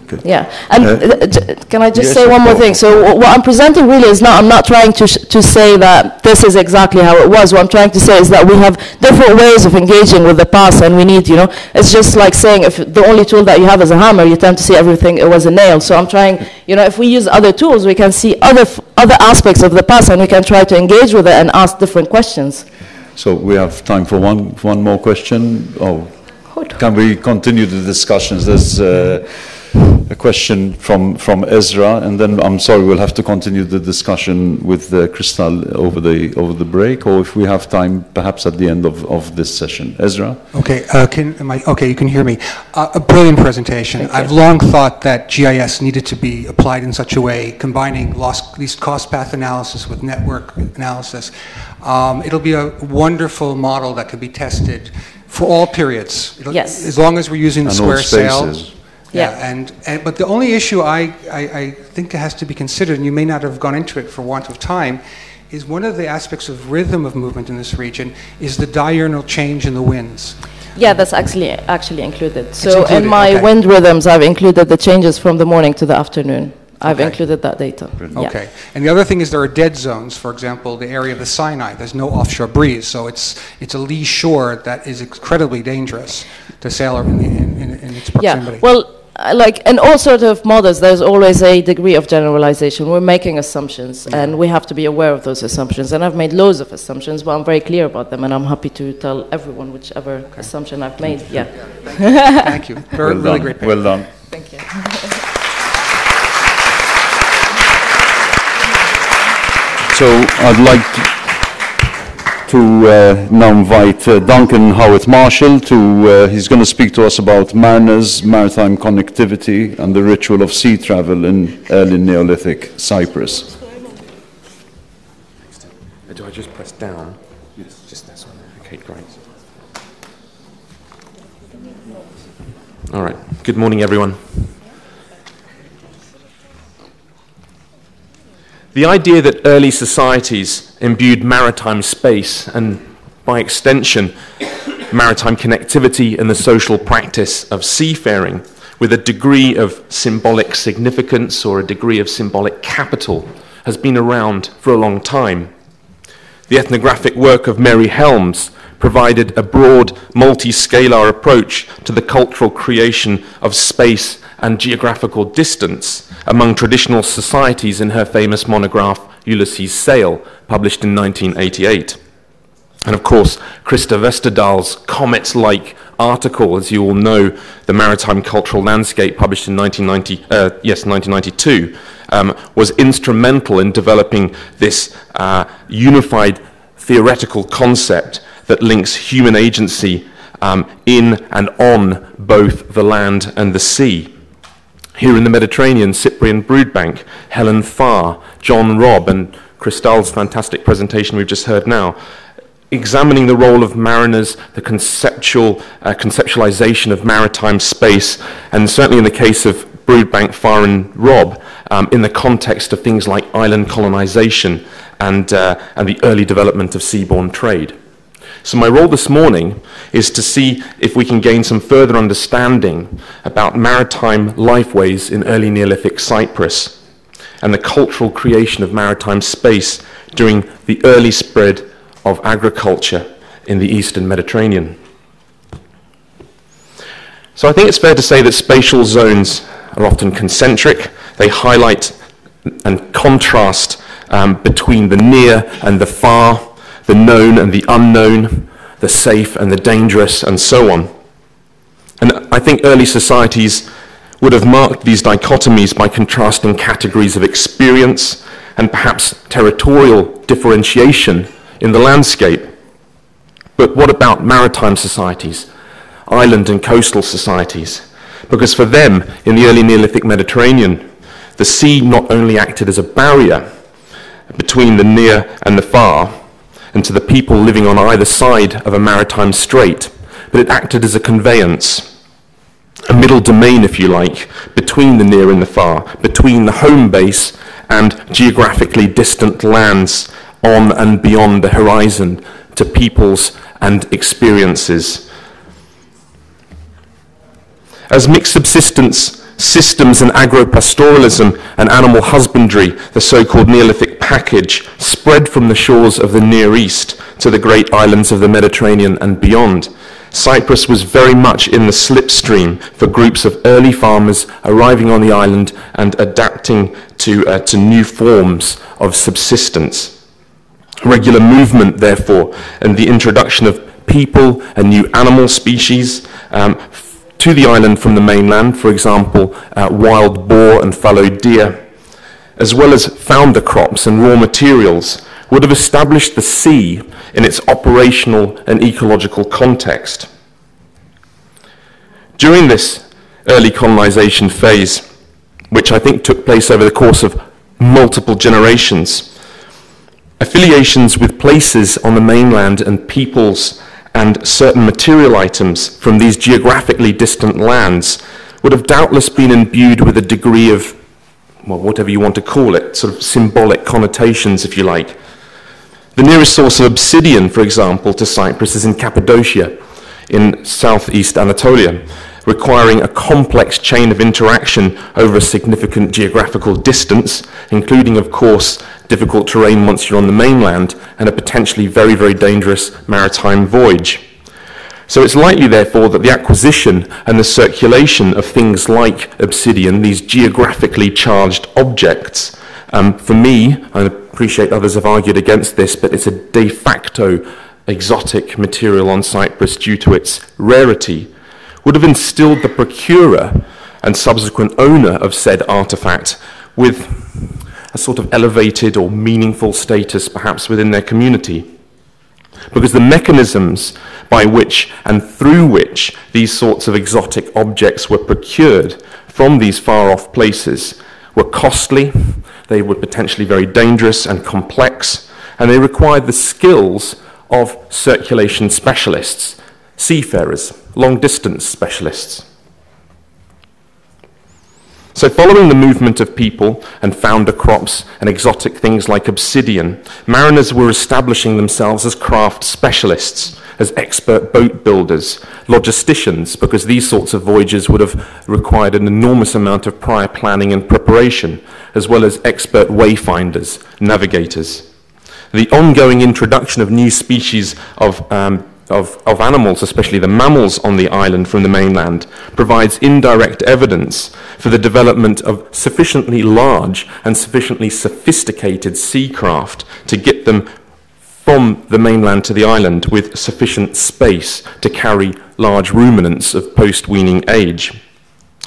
Good. Yeah, and can I just say one more thing? So what I'm presenting really is not, I'm not trying to say that this is exactly how it was. What I'm trying to say is that we have different ways of engaging with the past, and we need, you know, it's just like saying if the only tool that you have is a hammer, you tend to see everything, it was a nail. So I'm trying, you know, if we use other tools, we can see other aspects of the past, and we can try to engage with it and ask different questions. So we have time for one more question. Oh, can we continue the discussions? There's a question from Ezra, and then I'm sorry, we'll have to continue the discussion with Crystal over the break, or if we have time, perhaps at the end of this session. Ezra? Okay, you can hear me. A brilliant presentation. I've long thought that GIS needed to be applied in such a way, combining least cost path analysis with network analysis. It'll be a wonderful model that could be tested for all periods. Yes. As long as we're using the square sail. Yeah, but the only issue I think has to be considered, and you may not have gone into it for want of time, is one of the aspects of rhythm of movement in this region is the diurnal change in the winds. Yeah, that's actually included. So in my wind rhythms, I've included the changes from the morning to the afternoon. I've included that data. Okay. Yeah. And the other thing is there are dead zones. For example, the area of the Sinai, there's no offshore breeze, so it's a lee shore that is incredibly dangerous to sail in its proximity. Yeah. Well, like in all sorts of models, there's always a degree of generalization. We're making assumptions, and we have to be aware of those assumptions. And I've made loads of assumptions, but I'm very clear about them, and I'm happy to tell everyone whichever assumption I've made. Yeah. Thank you. Really great paper. Well done. Thank you. So I'd like to now invite Duncan Howard-Marshall to, he's going to speak to us about mariners, maritime connectivity, and the ritual of sea travel in early Neolithic Cyprus. Do I just press down? Yes. Just this one. Okay, great. All right. Good morning, everyone. The idea that early societies imbued maritime space and, by extension, maritime connectivity and the social practice of seafaring with a degree of symbolic significance or a degree of symbolic capital has been around for a long time. The ethnographic work of Mary Helms provided a broad, multi-scalar approach to the cultural creation of space and geographical distance among traditional societies in her famous monograph, Ulysses' Sail, published in 1988. And of course, Krista Westerdahl's comet-like article, as you all know, The Maritime Cultural Landscape, published in 1992, was instrumental in developing this unified theoretical concept that links human agency in and on both the land and the sea. Here in the Mediterranean, Cyprian Broodbank, Helen Farr, John Robb, and Crystal's fantastic presentation we've just heard now examining the role of mariners, the conceptualization of maritime space, and certainly in the case of Broodbank, Fire and Rob, in the context of things like island colonization and the early development of seaborne trade. So my role this morning is to see if we can gain some further understanding about maritime lifeways in early Neolithic Cyprus and the cultural creation of maritime space during the early spread of agriculture in the Eastern Mediterranean. So I think it's fair to say that spatial zones are often concentric. They highlight and contrast between the near and the far, the known and the unknown, the safe and the dangerous, and so on. And I think early societies would have marked these dichotomies by contrasting categories of experience and perhaps territorial differentiation in the landscape. But what about maritime societies, island and coastal societies? Because for them, in the early Neolithic Mediterranean, the sea not only acted as a barrier between the near and the far, and to the people living on either side of a maritime strait, but it acted as a conveyance, a middle domain, if you like, between the near and the far, between the home base and geographically distant lands on and beyond the horizon to peoples and experiences. As mixed subsistence systems and agropastoralism and animal husbandry, the so-called Neolithic package, spread from the shores of the Near East to the great islands of the Mediterranean and beyond, Cyprus was very much in the slipstream for groups of early farmers arriving on the island and adapting to new forms of subsistence. Regular movement, therefore, and the introduction of people and new animal species to the island from the mainland, for example, wild boar and fallow deer, as well as founder crops and raw materials, would have established the sea in its operational and ecological context. During this early colonization phase, which I think took place over the course of multiple generations, affiliations with places on the mainland and peoples and certain material items from these geographically distant lands would have doubtless been imbued with a degree of, well, whatever you want to call it, sort of symbolic connotations, if you like. The nearest source of obsidian, for example, to Cyprus is in Cappadocia, in southeast Anatolia, requiring a complex chain of interaction over a significant geographical distance, including, of course, difficult terrain once you're on the mainland, and a potentially very, very dangerous maritime voyage. So it's likely, therefore, that the acquisition and the circulation of things like obsidian, these geographically charged objects, for me, I appreciate others have argued against this, but it's a de facto exotic material on Cyprus due to its rarity, would have instilled the procurer and subsequent owner of said artifact with a sort of elevated or meaningful status perhaps within their community. Because the mechanisms by which and through which these sorts of exotic objects were procured from these far-off places were costly, they were potentially very dangerous and complex, and they required the skills of circulation specialists, seafarers, long-distance specialists. So following the movement of people and founder crops and exotic things like obsidian, mariners were establishing themselves as craft specialists, as expert boat builders, logisticians, because these sorts of voyages would have required an enormous amount of prior planning and preparation, as well as expert wayfinders, navigators. The ongoing introduction of new species of animals, especially the mammals on the island from the mainland, provides indirect evidence for the development of sufficiently large and sufficiently sophisticated sea craft to get them from the mainland to the island with sufficient space to carry large ruminants of post-weaning age,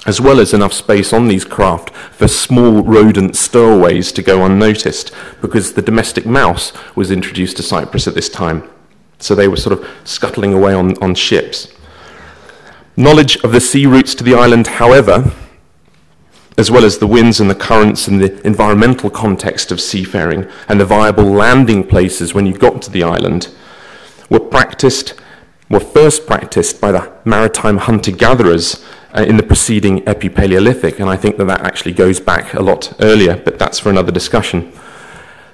as well as enough space on these craft for small rodent stowaways to go unnoticed, because the domestic mouse was introduced to Cyprus at this time. So they were sort of scuttling away on ships. Knowledge of the sea routes to the island, however, as well as the winds and the currents and the environmental context of seafaring and the viable landing places when you got to the island, were first practiced by the maritime hunter-gatherers in the preceding Epipaleolithic, and I think that that actually goes back a lot earlier, but that's for another discussion.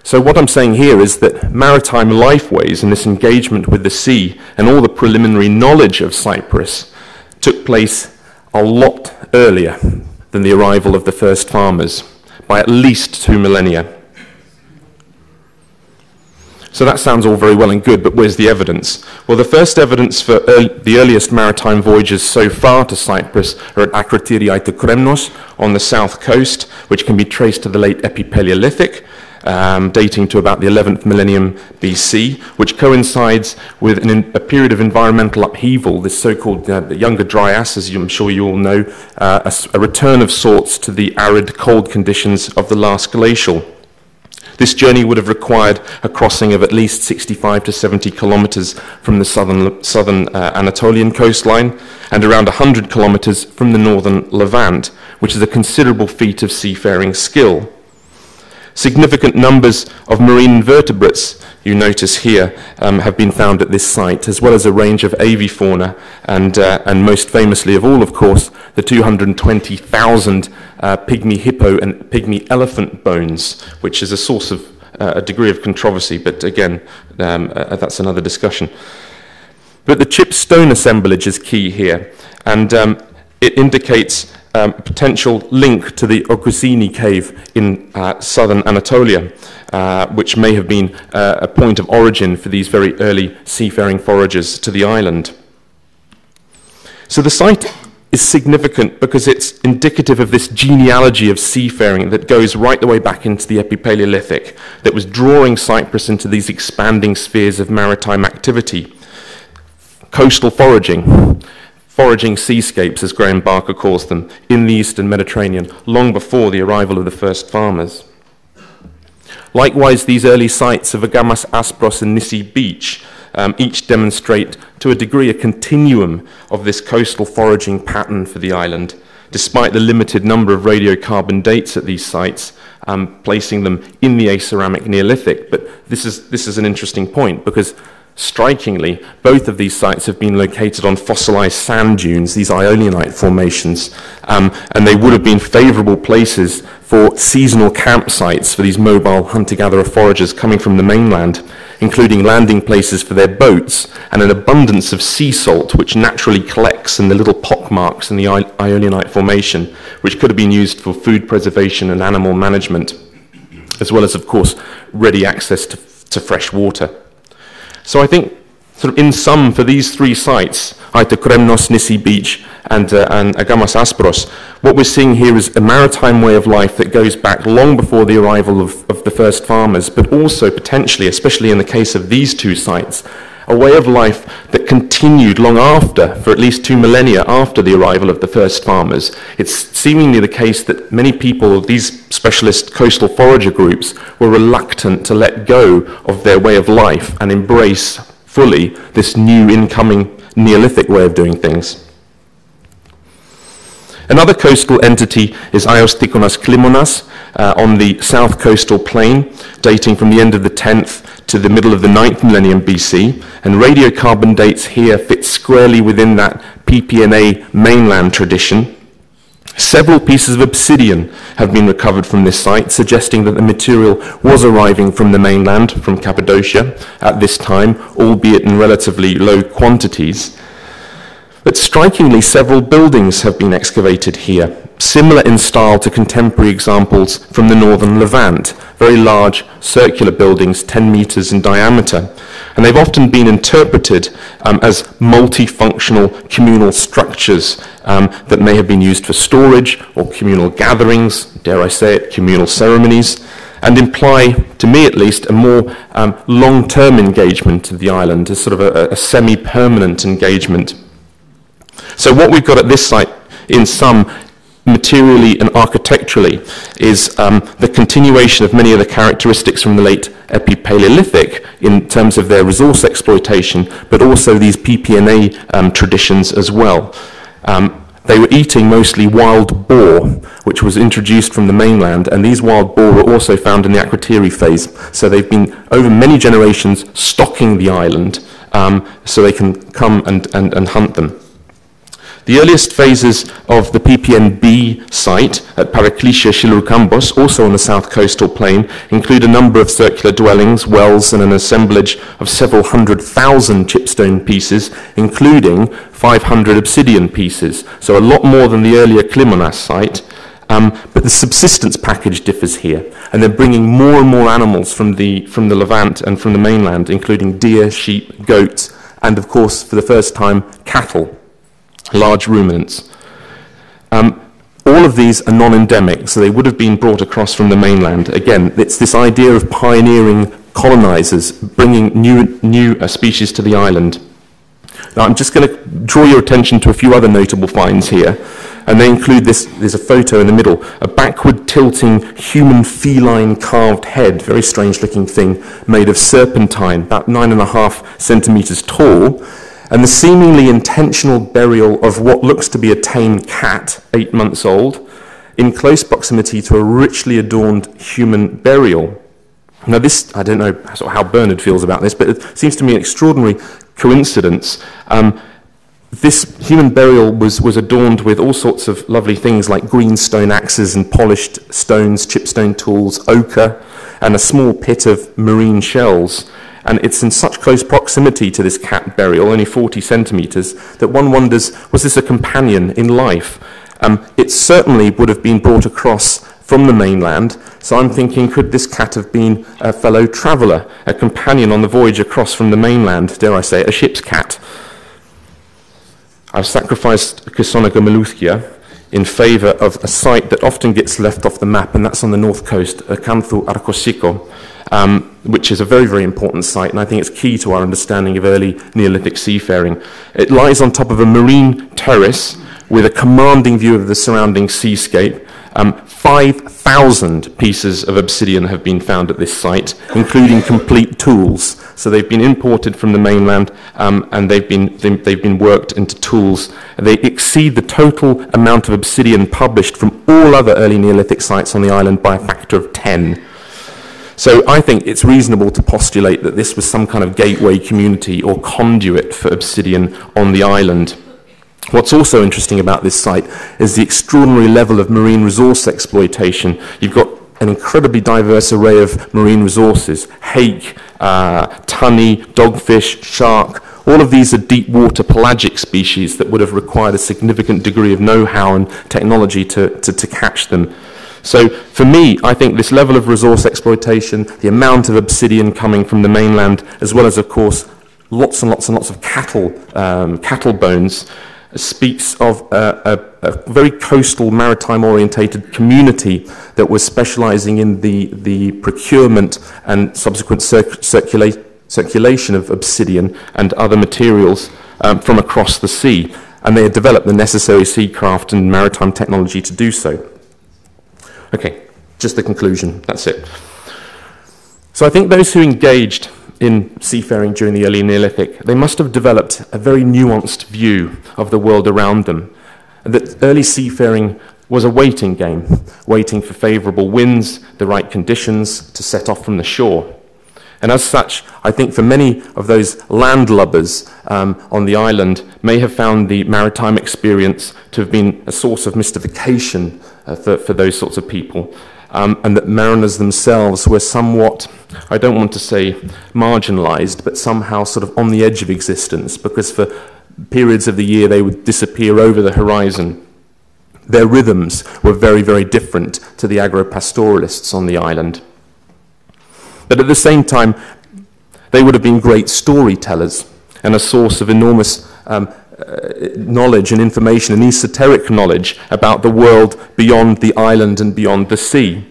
So what I'm saying here is that maritime lifeways and this engagement with the sea and all the preliminary knowledge of Cyprus took place a lot earlier than the arrival of the first farmers, by at least 2 millennia. So that sounds all very well and good, but where's the evidence? Well, the first evidence for the earliest maritime voyages so far to Cyprus are at Akrotiri Aitokremnos on the south coast, which can be traced to the late Epipaleolithic, dating to about the 11th millennium BC, which coincides with a period of environmental upheaval, this so-called Younger Dryas, as I'm sure you all know, a return of sorts to the arid, cold conditions of the last glacial. This journey would have required a crossing of at least 65 to 70 kilometers from the southern Anatolian coastline and around 100 kilometers from the northern Levant, which is a considerable feat of seafaring skill. Significant numbers of marine invertebrates, you notice here, have been found at this site, as well as a range of avifauna, and most famously of all, of course, the 220,000 pygmy hippo and pygmy elephant bones, which is a source of a degree of controversy, but again, that's another discussion. But the chip stone assemblage is key here, and it indicates a potential link to the Okusini cave in southern Anatolia, which may have been a point of origin for these very early seafaring foragers to the island. So the site is significant because it's indicative of this genealogy of seafaring that goes right the way back into the Epipaleolithic, that was drawing Cyprus into these expanding spheres of maritime activity. Coastal foraging seascapes, as Graham Barker calls them, in the Eastern Mediterranean, long before the arrival of the first farmers. Likewise, these early sites of Agamas Aspros and Nissi Beach each demonstrate to a degree a continuum of this coastal foraging pattern for the island, despite the limited number of radiocarbon dates at these sites, placing them in the Aceramic Neolithic. But this is an interesting point, because strikingly, both of these sites have been located on fossilized sand dunes, these Ionianite formations, and they would have been favorable places for seasonal campsites for these mobile hunter-gatherer foragers coming from the mainland, including landing places for their boats and an abundance of sea salt which naturally collects in the little pockmarks in the Ionianite formation, which could have been used for food preservation and animal management, as well as, of course, ready access to fresh water. So I think, sort of in sum, for these three sites, Aitokremnos, Nissi Beach, and Agamas Aspros, what we're seeing here is a maritime way of life that goes back long before the arrival of the first farmers, but also potentially, especially in the case of these two sites, a way of life that continued long after, for at least 2 millennia after the arrival of the first farmers. It's seemingly the case that many people, these specialist coastal forager groups, were reluctant to let go of their way of life and embrace fully this new incoming Neolithic way of doing things. Another coastal entity is Ios Tikonas Klimonas on the south coastal plain, dating from the end of the 10th to the middle of the 9th millennium BC, and radiocarbon dates here fit squarely within that PPNA mainland tradition. Several pieces of obsidian have been recovered from this site, suggesting that the material was arriving from the mainland, from Cappadocia, at this time, albeit in relatively low quantities. But strikingly, several buildings have been excavated here, similar in style to contemporary examples from the northern Levant, very large circular buildings, 10 meters in diameter. And they've often been interpreted as multifunctional communal structures that may have been used for storage or communal gatherings, dare I say it, communal ceremonies, and imply, to me at least, a more long-term engagement of the island, a sort of a semi-permanent engagement. So what we've got at this site, in sum, materially and architecturally, is the continuation of many of the characteristics from the late Epipaleolithic in terms of their resource exploitation, but also these PPNA traditions as well. They were eating mostly wild boar, which was introduced from the mainland, and these wild boar were also found in the Akrotiri phase. So they've been, over many generations, stocking the island so they can come and hunt them. The earliest phases of the PPNB site at Paraklesia Shilurkambos, also on the south coastal plain, include a number of circular dwellings, wells, and an assemblage of several 100,000 chipstone pieces, including 500 obsidian pieces, so a lot more than the earlier Klimonas site. But the subsistence package differs here, and they're bringing more and more animals from the Levant and from the mainland, including deer, sheep, goats, and of course, for the first time, cattle. Large ruminants. All of these are non-endemic, so they would have been brought across from the mainland. Again, it's this idea of pioneering colonizers, bringing new species to the island. Now, I'm just going to draw your attention to a few other notable finds here, and they include this. There's a photo in the middle, a backward tilting human feline carved head, very strange looking thing, made of serpentine, about 9.5 centimeters tall, and the seemingly intentional burial of what looks to be a tame cat, 8 months old, in close proximity to a richly adorned human burial. Now this, I don't know sort of how Bernard feels about this, but it seems to me an extraordinary coincidence. This human burial was adorned with all sorts of lovely things like green stone axes and polished stones, chipstone tools, ochre, and a small pit of marine shells. And it's in such close proximity to this cat burial, only 40 centimeters, that one wonders, was this a companion in life? It certainly would have been brought across from the mainland, so I'm thinking, could this cat have been a fellow traveller, a companion on the voyage across from the mainland, dare I say, a ship's cat? I've sacrificed Kisonaga Maluthia in favour of a site that often gets left off the map, and that's on the north coast, Kanthu Arkosiko, which is a very, very important site, and I think it's key to our understanding of early Neolithic seafaring. It lies on top of a marine terrace with a commanding view of the surrounding seascape. 5,000 pieces of obsidian have been found at this site, including complete tools. So they've been imported from the mainland, and they've been worked into tools. They exceed the total amount of obsidian published from all other early Neolithic sites on the island by a factor of 10. So I think it's reasonable to postulate that this was some kind of gateway community or conduit for obsidian on the island. What's also interesting about this site is the extraordinary level of marine resource exploitation. You've got an incredibly diverse array of marine resources: hake, tunny, dogfish, shark. All of these are deep water pelagic species that would have required a significant degree of know-how and technology to catch them. So for me, I think this level of resource exploitation, the amount of obsidian coming from the mainland, as well as, of course, lots and lots and lots of cattle bones, speaks of a very coastal, maritime-orientated community that was specializing in the procurement and subsequent circulation of obsidian and other materials from across the sea. And they had developed the necessary seacraft and maritime technology to do so. Okay, just the conclusion, that's it. So I think those who engaged in seafaring during the early Neolithic, they must have developed a very nuanced view of the world around them. That early seafaring was a waiting game, waiting for favourable winds, the right conditions to set off from the shore. And as such, I think for many of those landlubbers on the island may have found the maritime experience to have been a source of mystification for those sorts of people. And that mariners themselves were somewhat, I don't want to say marginalized, but somehow sort of on the edge of existence, because for periods of the year they would disappear over the horizon. Their rhythms were very, very different to the agro-pastoralists on the island. But at the same time, they would have been great storytellers and a source of enormous knowledge and information and esoteric knowledge about the world beyond the island and beyond the sea.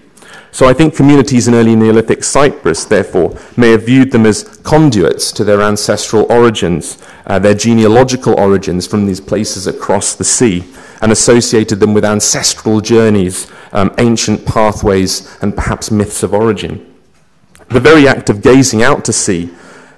So I think communities in early Neolithic Cyprus, therefore, may have viewed them as conduits to their ancestral origins, their genealogical origins from these places across the sea, and associated them with ancestral journeys, ancient pathways, and perhaps myths of origin. The very act of gazing out to sea,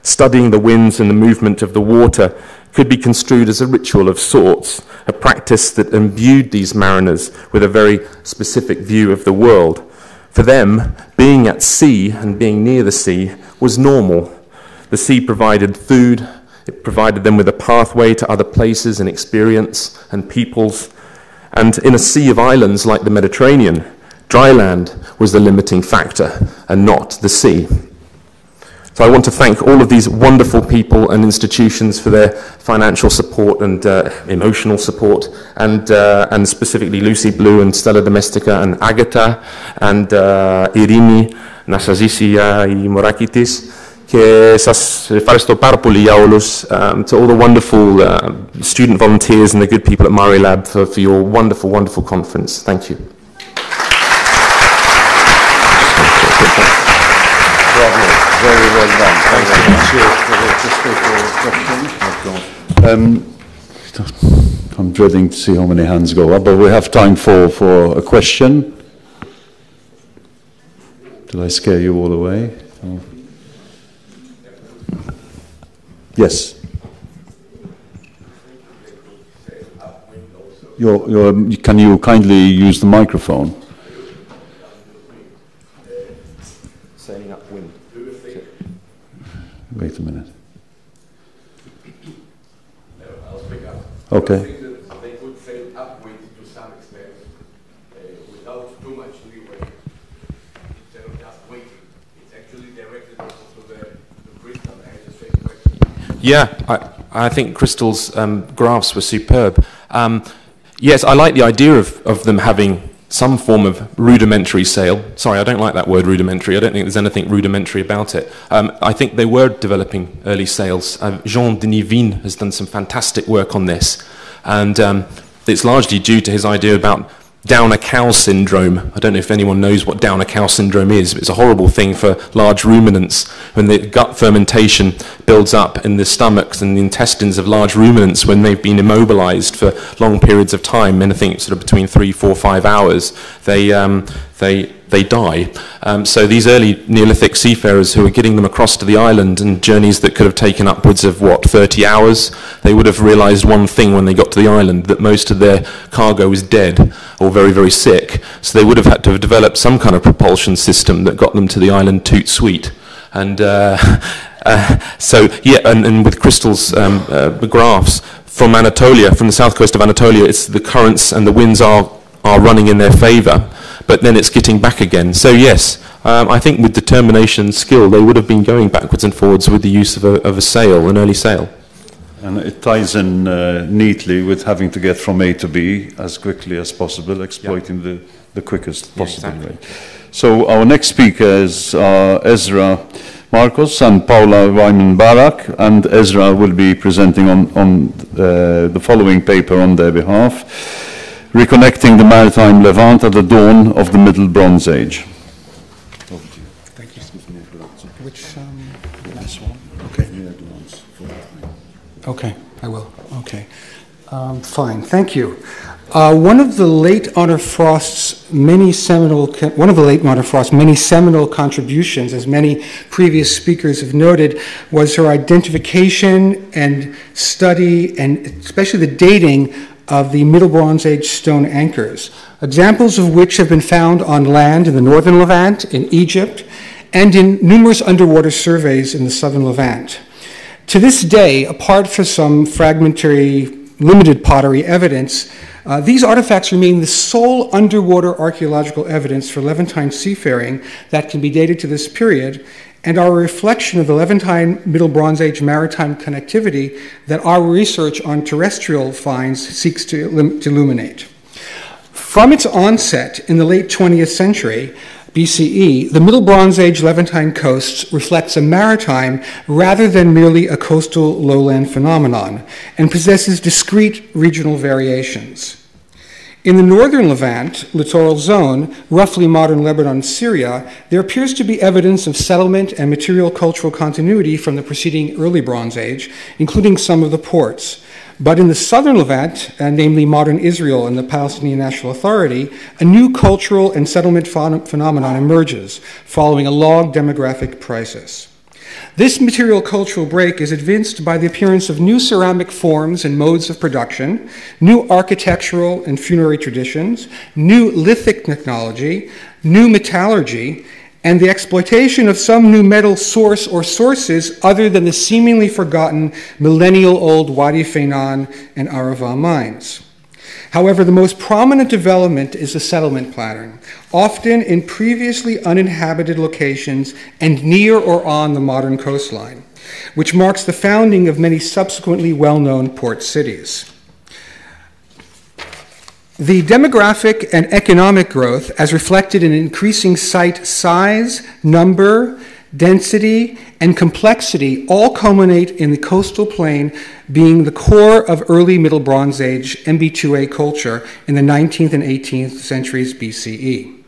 studying the winds and the movement of the water, could be construed as a ritual of sorts, a practice that imbued these mariners with a very specific view of the world. For them, being at sea and being near the sea was normal. The sea provided food, It provided them with a pathway to other places and experience and peoples. And in a sea of islands like the Mediterranean, dry land was the limiting factor and not the sea. So I want to thank all of these wonderful people and institutions for their financial support and emotional support, and specifically Lucy Blue and Stella Domestica and Agata and Ειρήνη να σας ζήσει η μωράκη της. Και σας ευχαριστώ πάρα πολύ για όλους, to all the wonderful student volunteers and the good people at Mari Lab for your wonderful, wonderful conference. Thank you. Bravo, very well done. Thanks very much. I'm dreading to see how many hands go up, but we have time for a question. Did I scare you all away? Oh. Yes. Can you kindly use the microphone? Sailing upwind. Wait a minute. I'll speak up. Okay. I think that they could sail upwind to some extent without too much leeway. Instead of just waiting, it's actually directed also to the crystal. I had the same question. Yeah, I think Crystal's graphs were superb. Yes, I like the idea of them having some form of rudimentary sail. Sorry, I don't like that word rudimentary. I don't think there's anything rudimentary about it. I think they were developing early sails. Jean-Denis Vigne has done some fantastic work on this. And it's largely due to his idea about down-a-cow syndrome. I don't know if anyone knows what down-a-cow syndrome is, but it's a horrible thing for large ruminants when the gut fermentation builds up in the stomachs and the intestines of large ruminants when they've been immobilized for long periods of time, anything sort of between 3, 4, 5 hours, they die. So these early Neolithic seafarers who were getting them across to the island and journeys that could have taken upwards of, 30 hours, they would have realized one thing when they got to the island, that most of their cargo was dead or very, very sick. So they would have had to have developed some kind of propulsion system that got them to the island toot sweet. And and with Crystal's graphs from Anatolia, from the south coast of Anatolia, it's the currents and the winds are running in their favor, but then it's getting back again. So yes, I think with determination and skill, they would have been going backwards and forwards with the use of a sail, an early sail. And it ties in neatly with having to get from A to B as quickly as possible, exploiting the quickest possible way. So our next speakers are Ezra Marcos and Paula Wyman-Barak, and Ezra will be presenting on the following paper on their behalf: Reconnecting the Maritime Levant at the Dawn of the Middle Bronze Age. Thank you. Which, last one? Okay. Okay, I will. Okay. Fine, thank you. One of the late Honor Frost's many seminal contributions, as many previous speakers have noted, was her identification and study, and especially the dating of the Middle Bronze Age stone anchors, examples of which have been found on land in the northern Levant, in Egypt, and in numerous underwater surveys in the southern Levant. To this day, apart from some fragmentary, limited pottery evidence, these artifacts remain the sole underwater archaeological evidence for Levantine seafaring that can be dated to this period, and are a reflection of the Levantine Middle Bronze Age maritime connectivity that our research on terrestrial finds seeks to illuminate. From its onset in the late 20th century, BCE, the Middle Bronze Age Levantine coasts reflects a maritime rather than merely a coastal lowland phenomenon, and possesses discrete regional variations. In the northern Levant, littoral zone, roughly modern Lebanon and Syria, there appears to be evidence of settlement and material cultural continuity from the preceding early Bronze Age, including some of the ports. But in the southern Levant, namely modern Israel and the Palestinian National Authority, a new cultural and settlement phenomenon emerges following a long demographic crisis. This material cultural break is evinced by the appearance of new ceramic forms and modes of production, new architectural and funerary traditions, new lithic technology, new metallurgy, and the exploitation of some new metal source or sources other than the seemingly forgotten millennial-old Wadi Fainan and Arava mines. However, the most prominent development is the settlement pattern, often in previously uninhabited locations and near or on the modern coastline, which marks the founding of many subsequently well-known port cities. The demographic and economic growth, as reflected in increasing site size, number, density, and complexity, all culminate in the coastal plain being the core of early Middle Bronze Age MB2A culture in the 19th and 18th centuries BCE.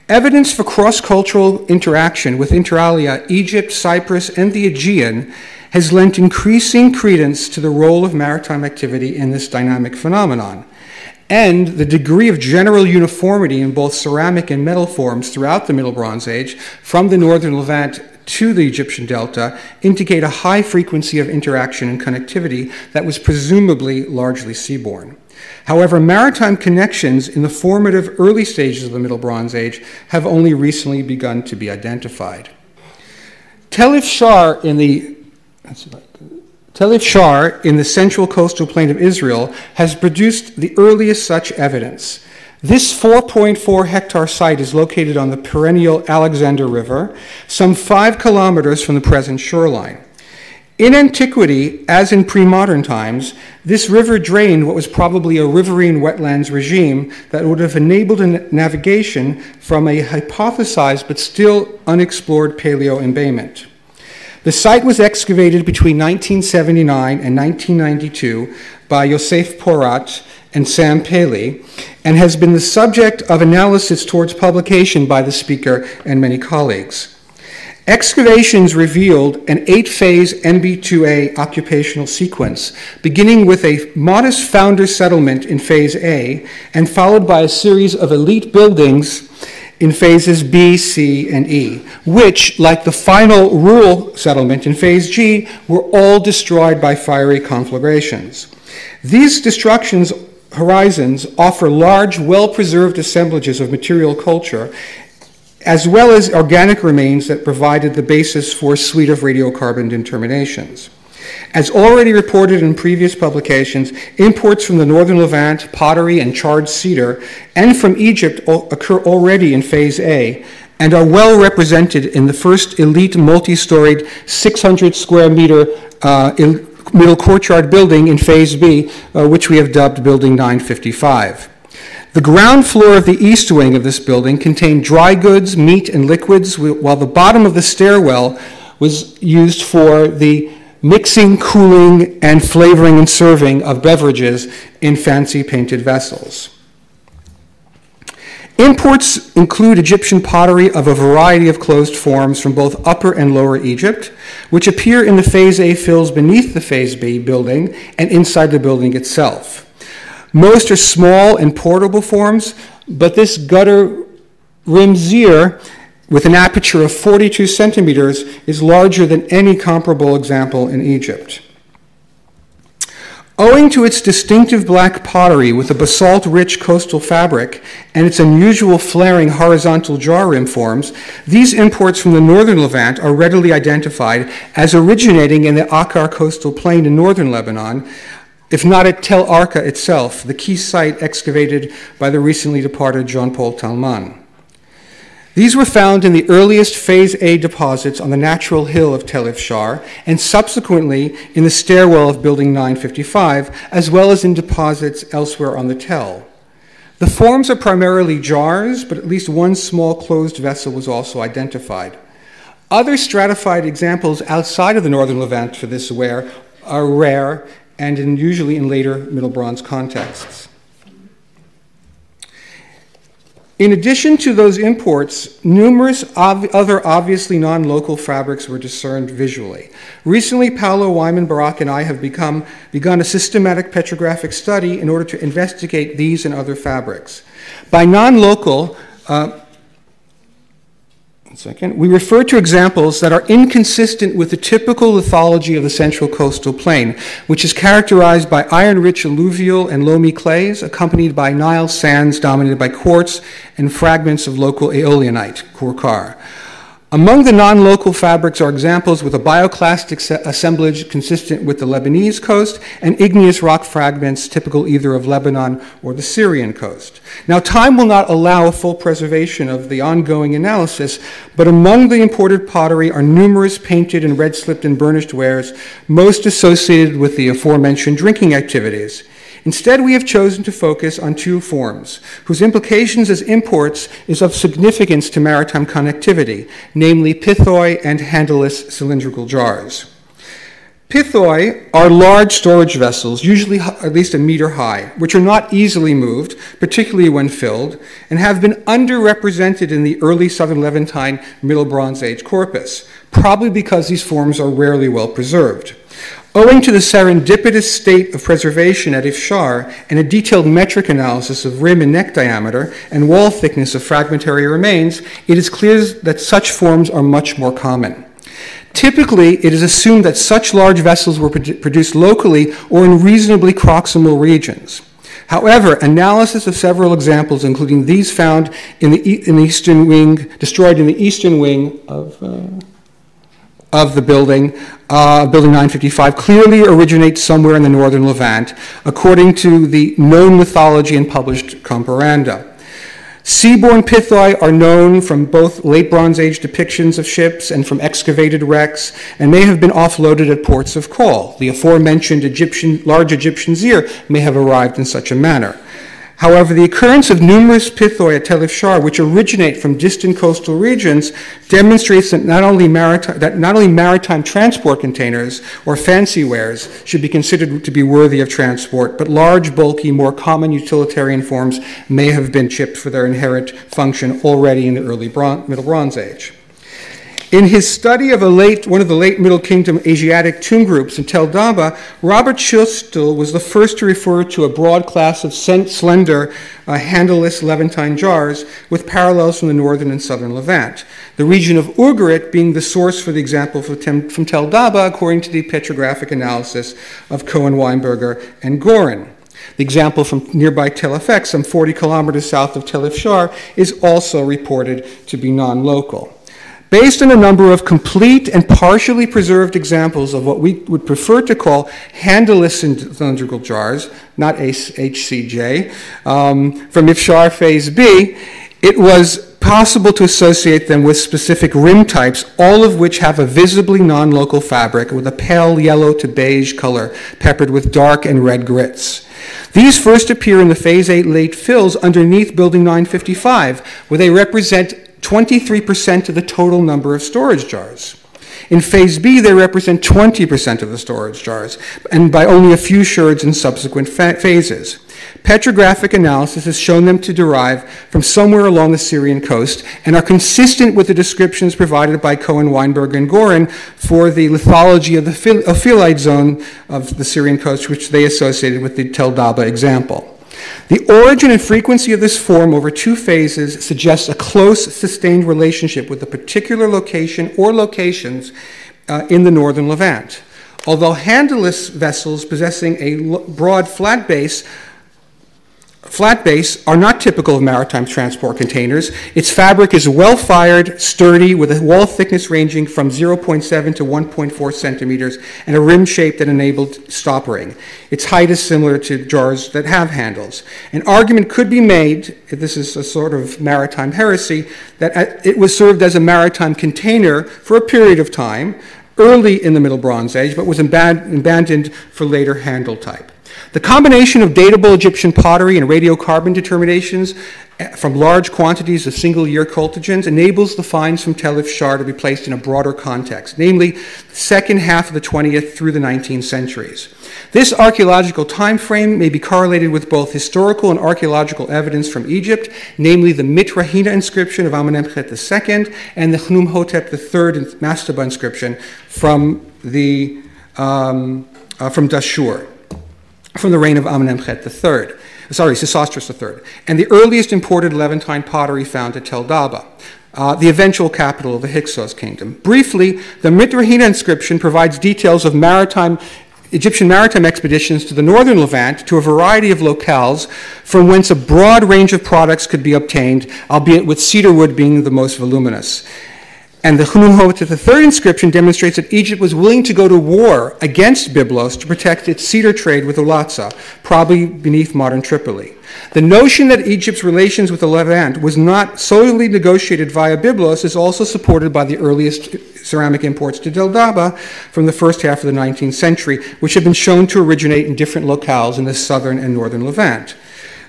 Evidence for cross-cultural interaction with inter alia Egypt, Cyprus, and the Aegean has lent increasing credence to the role of maritime activity in this dynamic phenomenon. And the degree of general uniformity in both ceramic and metal forms throughout the Middle Bronze Age, from the northern Levant to the Egyptian Delta, indicate a high frequency of interaction and connectivity that was presumably largely seaborne. However, maritime connections in the formative early stages of the Middle Bronze Age have only recently begun to be identified. Tel Shar in the central coastal plain of Israel has produced the earliest such evidence. This 4.4 hectare site is located on the perennial Alexander River, some 5 kilometers from the present shoreline. In antiquity, as in pre-modern times, this river drained what was probably a riverine wetlands regime that would have enabled navigation from a hypothesized but still unexplored paleo-embayment. The site was excavated between 1979 and 1992 by Yosef Porat and Sam Paley, and has been the subject of analysis towards publication by the speaker and many colleagues. Excavations revealed an 8-phase MB2A occupational sequence, beginning with a modest founder settlement in Phase A, and followed by a series of elite buildings in phases B, C, and E, which, like the final rural settlement in Phase G, were all destroyed by fiery conflagrations. These destructions horizons offer large, well-preserved assemblages of material culture, as well as organic remains that provided the basis for a suite of radiocarbon determinations. As already reported in previous publications, imports from the northern Levant, pottery, and charred cedar, and from Egypt occur already in Phase A, and are well represented in the first elite multi-storied 600 square meter middle courtyard building in Phase B, which we have dubbed Building 955. The ground floor of the east wing of this building contained dry goods, meat, and liquids, while the bottom of the stairwell was used for the mixing, cooling, and flavoring and serving of beverages in fancy painted vessels. Imports include Egyptian pottery of a variety of closed forms from both Upper and Lower Egypt, which appear in the Phase A fills beneath the Phase B building and inside the building itself. Most are small and portable forms, but this gutter rimzier with an aperture of 42 centimeters is larger than any comparable example in Egypt. Owing to its distinctive black pottery with a basalt-rich coastal fabric and its unusual flaring horizontal jar rim forms, these imports from the northern Levant are readily identified as originating in the Akkar coastal plain in northern Lebanon, if not at Tel Arqa itself, the key site excavated by the recently departed Jean-Paul Talman. These were found in the earliest Phase A deposits on the natural hill of Tel Shar, and subsequently in the stairwell of Building 955, as well as in deposits elsewhere on the Tel. The forms are primarily jars, but at least one small closed vessel was also identified. Other stratified examples outside of the northern Levant for this ware are rare and usually in later Middle Bronze contexts. In addition to those imports, numerous other obviously non-local fabrics were discerned visually. Recently, Paolo Wyman, Barak, and I have begun a systematic petrographic study in order to investigate these and other fabrics. By non-local, We refer to examples that are inconsistent with the typical lithology of the central coastal plain, which is characterized by iron-rich alluvial and loamy clays, accompanied by Nile sands dominated by quartz and fragments of local aeolianite, kurkar. Among the non-local fabrics are examples with a bioclastic assemblage consistent with the Lebanese coast and igneous rock fragments typical either of Lebanon or the Syrian coast. Now, time will not allow a full preservation of the ongoing analysis, but among the imported pottery are numerous painted and red-slipped and burnished wares, most associated with the aforementioned drinking activities. Instead, we have chosen to focus on two forms, whose implications as imports is of significance to maritime connectivity, namely pithoi and handleless cylindrical jars. Pithoi are large storage vessels, usually at least a meter high, which are not easily moved, particularly when filled, and have been underrepresented in the early Southern Levantine Middle Bronze Age corpus, probably because these forms are rarely well preserved. Owing to the serendipitous state of preservation at Ifshar and a detailed metric analysis of rim and neck diameter and wall thickness of fragmentary remains, it is clear that such forms are much more common. Typically, it is assumed that such large vessels were produced locally or in reasonably proximal regions. However, analysis of several examples, including these found in the eastern wing, destroyed in the eastern wing of the building, Building 955, clearly originates somewhere in the northern Levant, according to the known mythology and published comparanda. Seaborne pithoi are known from both late Bronze Age depictions of ships and from excavated wrecks, and may have been offloaded at ports of call. The aforementioned large Egyptian zir may have arrived in such a manner. However, the occurrence of numerous pithoi at Tel Ifshar, which originate from distant coastal regions, demonstrates that not only maritime transport containers or fancy wares should be considered to be worthy of transport, but large, bulky, more common utilitarian forms may have been chipped for their inherent function already in the early Middle Bronze Age. In his study of one of the late Middle Kingdom Asiatic tomb groups in Tel Daba, Robert Schustel was the first to refer to a broad class of slender, handleless Levantine jars with parallels from the northern and southern Levant. The region of Ugarit being the source for the example from Tel Daba, according to the petrographic analysis of Cohen-Weinberger and Gorin. The example from nearby Tel Afek, some 40 kilometers south of Tel Ifshar, is also reported to be non-local. Based on a number of complete and partially preserved examples of what we would prefer to call handleless cylindrical jars, not HCJ, from Ifshar Phase B, it was possible to associate them with specific rim types, all of which have a visibly non-local fabric with a pale yellow to beige color, peppered with dark and red grits. These first appear in the Phase 8 late fills underneath Building 955, where they represent 23% of the total number of storage jars. In Phase B, they represent 20% of the storage jars, and by only a few sherds in subsequent phases. Petrographic analysis has shown them to derive from somewhere along the Syrian coast and are consistent with the descriptions provided by Cohen, Weinberg, and Gorin for the lithology of the Ophiolite zone of the Syrian coast, which they associated with the Tel Daba example. The origin and frequency of this form over two phases suggests a close, sustained relationship with a particular location or locations in the northern Levant. Although handleless vessels possessing a broad flat base are not typical of maritime transport containers. Its fabric is well-fired, sturdy, with a wall thickness ranging from 0.7 to 1.4 centimeters and a rim shape that enabled stoppering. Its height is similar to jars that have handles. An argument could be made, if this is a sort of maritime heresy, that it was served as a maritime container for a period of time, early in the Middle Bronze Age, but was abandoned for later handle type. The combination of datable Egyptian pottery and radiocarbon determinations from large quantities of single-year cultigens enables the finds from Tel Ifshar to be placed in a broader context, namely the second half of the 20th through the 19th centuries. This archaeological time frame may be correlated with both historical and archaeological evidence from Egypt, namely the Mitrahina inscription of Amenemhet II and the Khnumhotep III Mastaba inscription from Dashur, from the reign of Amenemhet III. Sesostris III, and the earliest imported Levantine pottery found at Tel Daba, the eventual capital of the Hyksos kingdom. Briefly, the Mitrahina inscription provides details of Egyptian maritime expeditions to the northern Levant to a variety of locales from whence a broad range of products could be obtained, albeit with cedar wood being the most voluminous. And the Khnumhotep III inscription demonstrates that Egypt was willing to go to war against Byblos to protect its cedar trade with Olatza, probably beneath modern Tripoli. The notion that Egypt's relations with the Levant was not solely negotiated via Byblos is also supported by the earliest ceramic imports to Tel Daba from the first half of the 19th century, which have been shown to originate in different locales in the southern and northern Levant.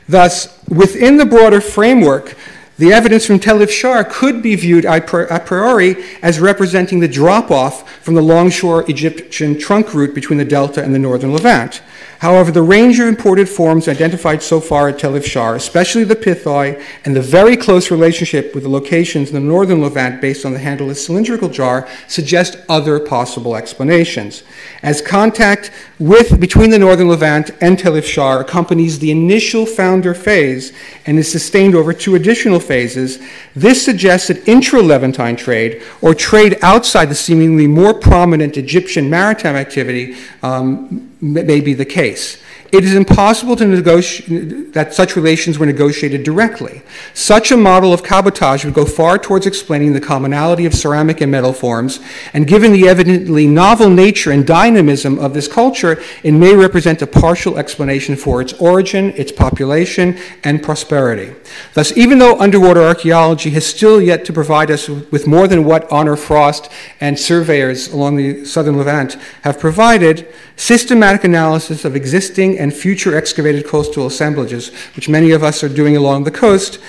Thus, within the broader framework, the evidence from Tel Shar could be viewed a priori as representing the drop-off from the longshore Egyptian trunk route between the Delta and the northern Levant. However, the range of imported forms identified so far at Tel Shar, especially the pithoi, and the very close relationship with the locations in the northern Levant based on the handleless cylindrical jar, suggest other possible explanations. As contact between the northern Levant and Tel Shar accompanies the initial founder phase and is sustained over two additional phases, this suggests that intra-Levantine trade, or trade outside the seemingly more prominent Egyptian maritime activity, may be the case. It is impossible to negotiate that such relations were negotiated directly. Such a model of cabotage would go far towards explaining the commonality of ceramic and metal forms, and given the evidently novel nature and dynamism of this culture, it may represent a partial explanation for its origin, its population, and prosperity. Thus, even though underwater archaeology has still yet to provide us with more than what Honor Frost and surveyors along the southern Levant have provided, systematic analysis of existing and future excavated coastal assemblages, which many of us are doing along the coast,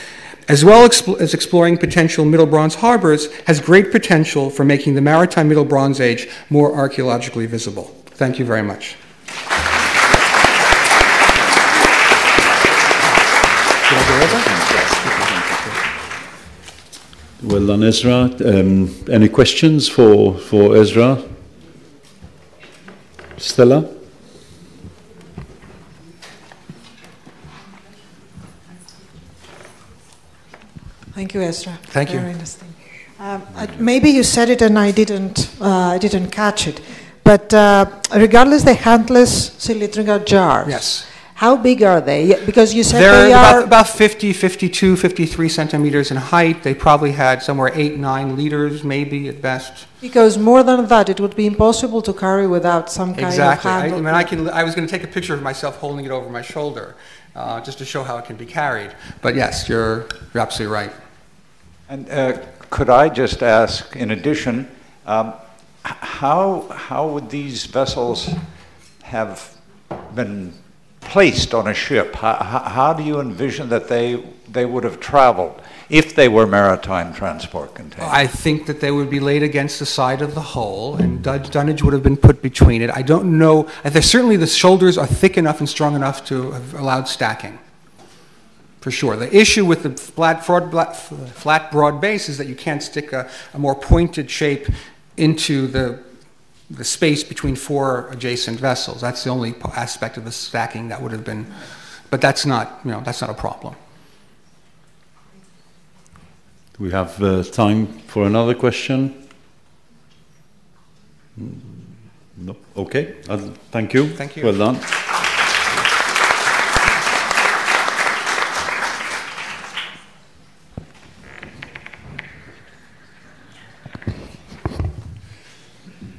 as well as exploring potential Middle Bronze harbors, has great potential for making the maritime Middle Bronze Age more archaeologically visible. Thank you very much. Well done, Ezra. Any questions for Ezra? Stella? Thank you, Ezra. Thank you. Very interesting. Maybe you said it and I didn't catch it. But regardless, the handless cylindrical jars. Yes. How big are they? Because you said They're they are about 50, 52, 53 centimeters in height. They probably had somewhere 8, 9 liters, maybe at best. Because more than that, it would be impossible to carry without some kind of handle. I was going to take a picture of myself holding it over my shoulder, just to show how it can be carried. But yes, you're absolutely right. And could I just ask, in addition, how would these vessels have been placed on a ship? How do you envision that they would have traveled if they were maritime transport containers? I think that they would be laid against the side of the hull, and dunnage would have been put between it. I don't know. Certainly the shoulders are thick enough and strong enough to have allowed stacking, for sure. The issue with the flat, broad base is that you can't stick a more pointed shape into the space between 4 adjacent vessels. That's the only aspect of the stacking that would have been, but that's not a problem. Do we have time for another question? No. Okay. Thank you. Thank you. Well done.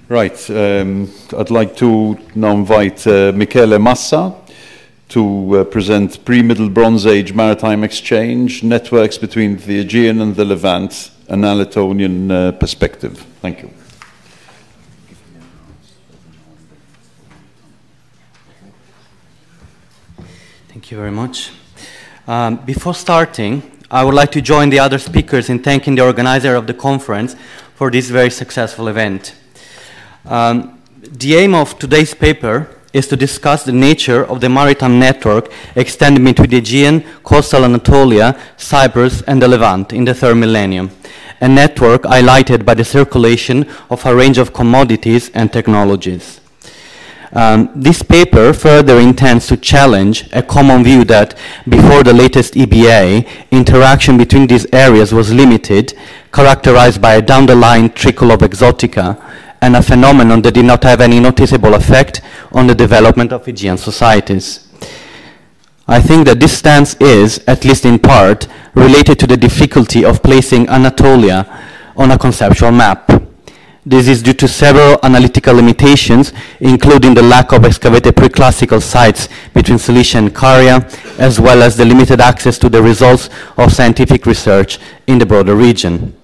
Right. I'd like to now invite Michele Massa to present pre-Middle Bronze Age maritime exchange, networks between the Aegean and the Levant, an Anatolian perspective. Thank you. Thank you very much. Before starting, I would like to join the other speakers in thanking the organizer of the conference for this very successful event. The aim of today's paper is to discuss the nature of the maritime network extending between the Aegean, coastal Anatolia, Cyprus, and the Levant in the 3rd millennium, a network highlighted by the circulation of a range of commodities and technologies. This paper further intends to challenge a common view that before the latest EBA, interaction between these areas was limited, characterized by a down-the-line trickle of exotica, and a phenomenon that did not have any noticeable effect on the development of Aegean societies. I think that this stance is, at least in part, related to the difficulty of placing Anatolia on a conceptual map. This is due to several analytical limitations, including the lack of excavated pre-classical sites between Cilicia and Caria, as well as the limited access to the results of scientific research in the broader region.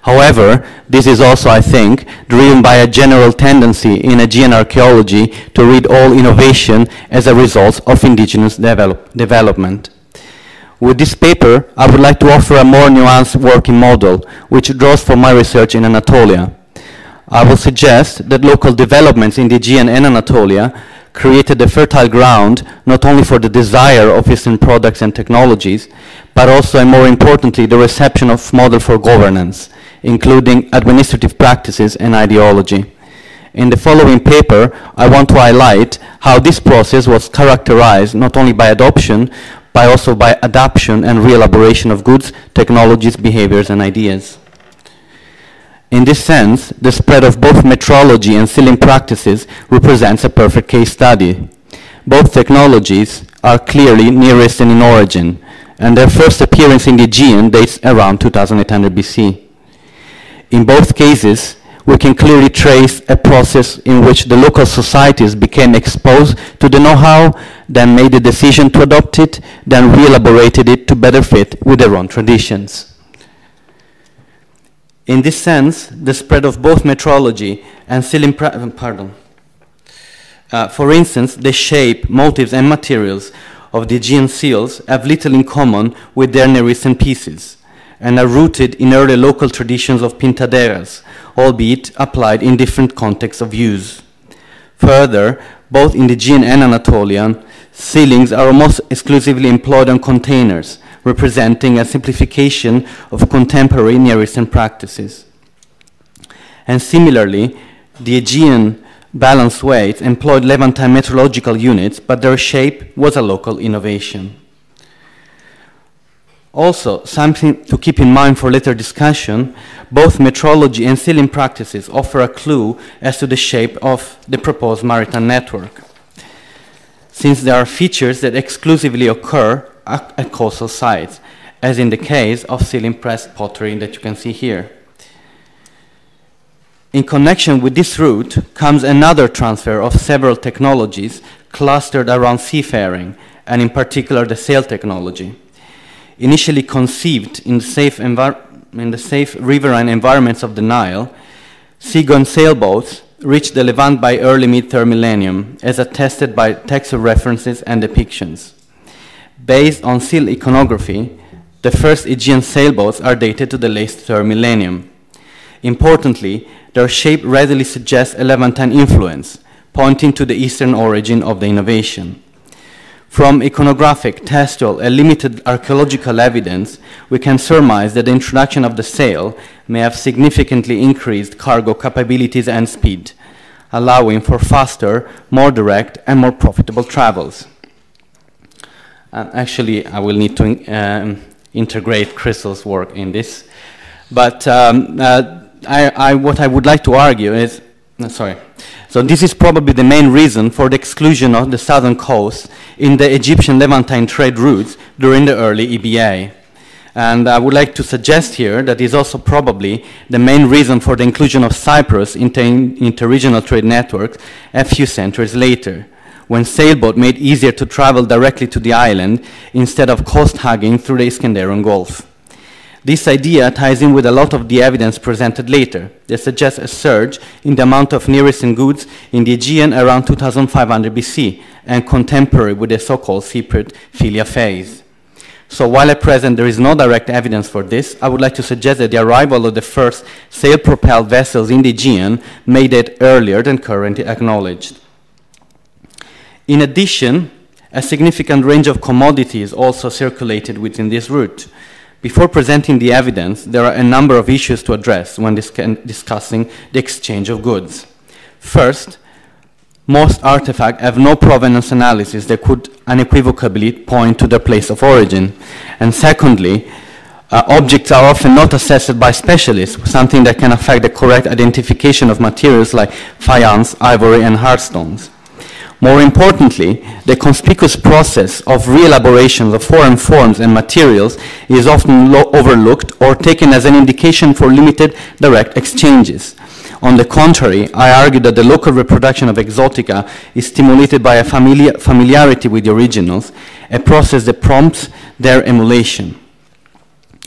However, this is also, I think, driven by a general tendency in Aegean archaeology to read all innovation as a result of indigenous development. With this paper, I would like to offer a more nuanced working model, which draws from my research in Anatolia. I will suggest that local developments in the Aegean and Anatolia created a fertile ground not only for the desire of Eastern products and technologies, but also, and more importantly, the reception of model for governance, including administrative practices and ideology. In the following paper, I want to highlight how this process was characterized not only by adoption, but also by adaptation and re-elaboration of goods, technologies, behaviors, and ideas. In this sense, the spread of both metrology and sealing practices represents a perfect case study. Both technologies are clearly Near Eastern in origin, and their first appearance in the Aegean dates around 2800 BC. In both cases, we can clearly trace a process in which the local societies became exposed to the know-how, then made the decision to adopt it, then re-elaborated it to better fit with their own traditions. In this sense, the spread of both metrology and sealing for instance, the shape, motives, and materials of the Aegean seals have little in common with their Near Eastern pieces, and are rooted in early local traditions of pintaderas, albeit applied in different contexts of use. Further, both in the Aegean and Anatolian, sealings are almost exclusively employed on containers, representing a simplification of contemporary Near Eastern practices. And similarly, the Aegean balanced weights employed Levantine metrological units, but their shape was a local innovation. Also, something to keep in mind for later discussion, both metrology and sealing practices offer a clue as to the shape of the proposed maritime network, since there are features that exclusively occur at coastal sites, as in the case of sealing pressed pottery that you can see here. In connection with this route comes another transfer of several technologies clustered around seafaring, and in particular the sail technology. Initially conceived in the safe riverine environments of the Nile, seagoing sailboats reached the Levant by early mid-3rd millennium, as attested by textual references and depictions. Based on seal iconography, the first Aegean sailboats are dated to the late 3rd millennium. Importantly, their shape readily suggests a Levantine influence, pointing to the eastern origin of the innovation. From iconographic, textual, and limited archaeological evidence, we can surmise that the introduction of the sail may have significantly increased cargo capabilities and speed, allowing for faster, more direct, and more profitable travels. Actually, I will need to integrate Crystal's work in this. But what I would like to argue is, so this is probably the main reason for the exclusion of the southern coast in the Egyptian Levantine trade routes during the early EBA. And I would like to suggest here that is also probably the main reason for the inclusion of Cyprus into interregional trade networks a few centuries later, when sailboat made easier to travel directly to the island instead of coast-hugging through the Iskandarian Gulf. This idea ties in with a lot of the evidence presented later that suggests a surge in the amount of Near Eastern goods in the Aegean around 2500 BC and contemporary with the so-called Cypriot Philia phase. So while at present there is no direct evidence for this, I would like to suggest that the arrival of the first sail-propelled vessels in the Aegean may date earlier than currently acknowledged. In addition, a significant range of commodities also circulated within this route. Before presenting the evidence, there are a number of issues to address when discussing the exchange of goods. First, most artifacts have no provenance analysis that could unequivocally point to their place of origin. And secondly, objects are often not assessed by specialists, something that can affect the correct identification of materials like faience, ivory, and hardstones. More importantly, the conspicuous process of re-elaboration of foreign forms and materials is often overlooked or taken as an indication for limited direct exchanges. On the contrary, I argue that the local reproduction of exotica is stimulated by a familiarity with the originals, a process that prompts their emulation.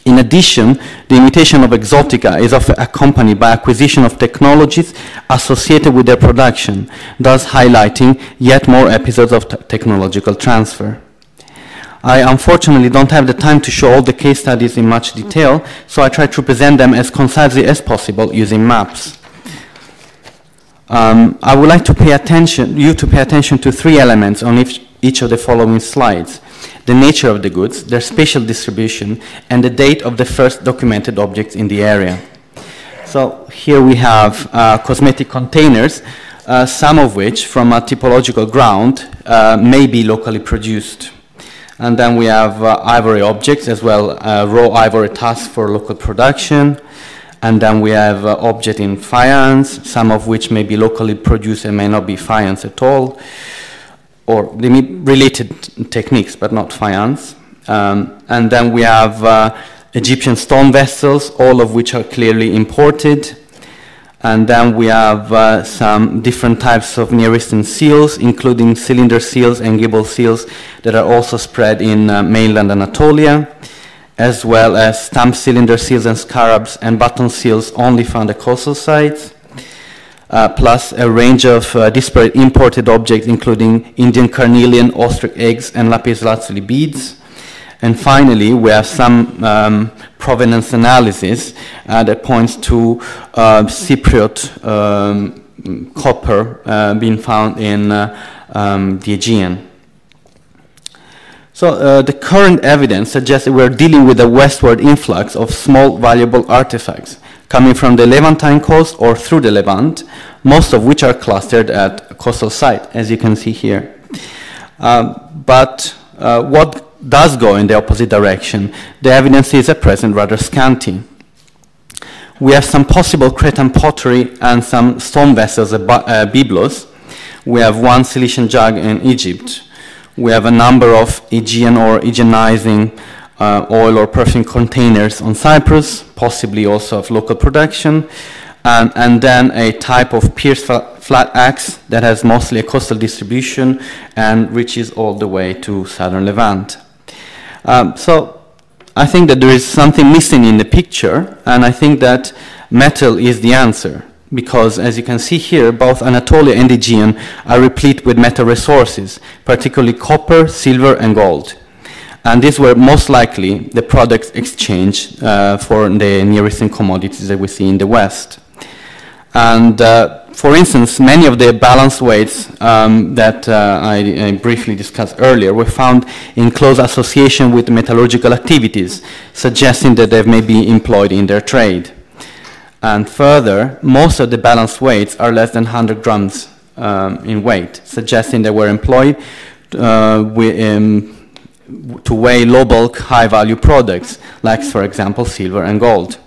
In addition, the imitation of exotica is often accompanied by acquisition of technologies associated with their production, thus highlighting yet more episodes of technological transfer. I unfortunately don't have the time to show all the case studies in much detail, so I try to present them as concisely as possible using maps. I would like to pay attention to three elements on each of the following slides: the nature of the goods, their spatial distribution, and the date of the first documented objects in the area. So here we have cosmetic containers, some of which, from a typological ground, may be locally produced. And then we have ivory objects as well, raw ivory tusks for local production. And then we have objects in faience, some of which may be locally produced and may not be faience at all, or they may be related techniques, but not faience. And then we have Egyptian stone vessels, all of which are clearly imported. And then we have some different types of Near Eastern seals, including cylinder seals and gable seals that are also spread in mainland Anatolia, as well as stamp cylinder seals and scarabs and button seals only found at coastal sites, plus a range of disparate imported objects, including Indian carnelian, ostrich eggs, and lapis lazuli beads. And finally, we have some provenance analysis that points to Cypriot copper being found in the Aegean. So the current evidence suggests that we're dealing with a westward influx of small valuable artifacts coming from the Levantine coast or through the Levant, most of which are clustered at a coastal site, as you can see here. But what does go in the opposite direction? The evidence is at present rather scanty. We have some possible Cretan pottery and some stone vessels at Byblos. We have one Cilician jug in Egypt. We have a number of Aegean or Aegeanizing oil or perfume containers on Cyprus, possibly also of local production, and then a type of pierced flat axe that has mostly a coastal distribution and reaches all the way to southern Levant. So I think that there is something missing in the picture, and I think that metal is the answer. Because, as you can see here, both Anatolia and Aegean are replete with metal resources, particularly copper, silver, and gold. And these were most likely the products exchanged for the Near Eastern commodities that we see in the West. And, for instance, many of the balanced weights that I briefly discussed earlier were found in close association with metallurgical activities, suggesting that they may be employed in their trade. And further, most of the balanced weights are less than 100 grams in weight, suggesting they were employed to weigh low bulk, high value products, like, for example, silver and gold.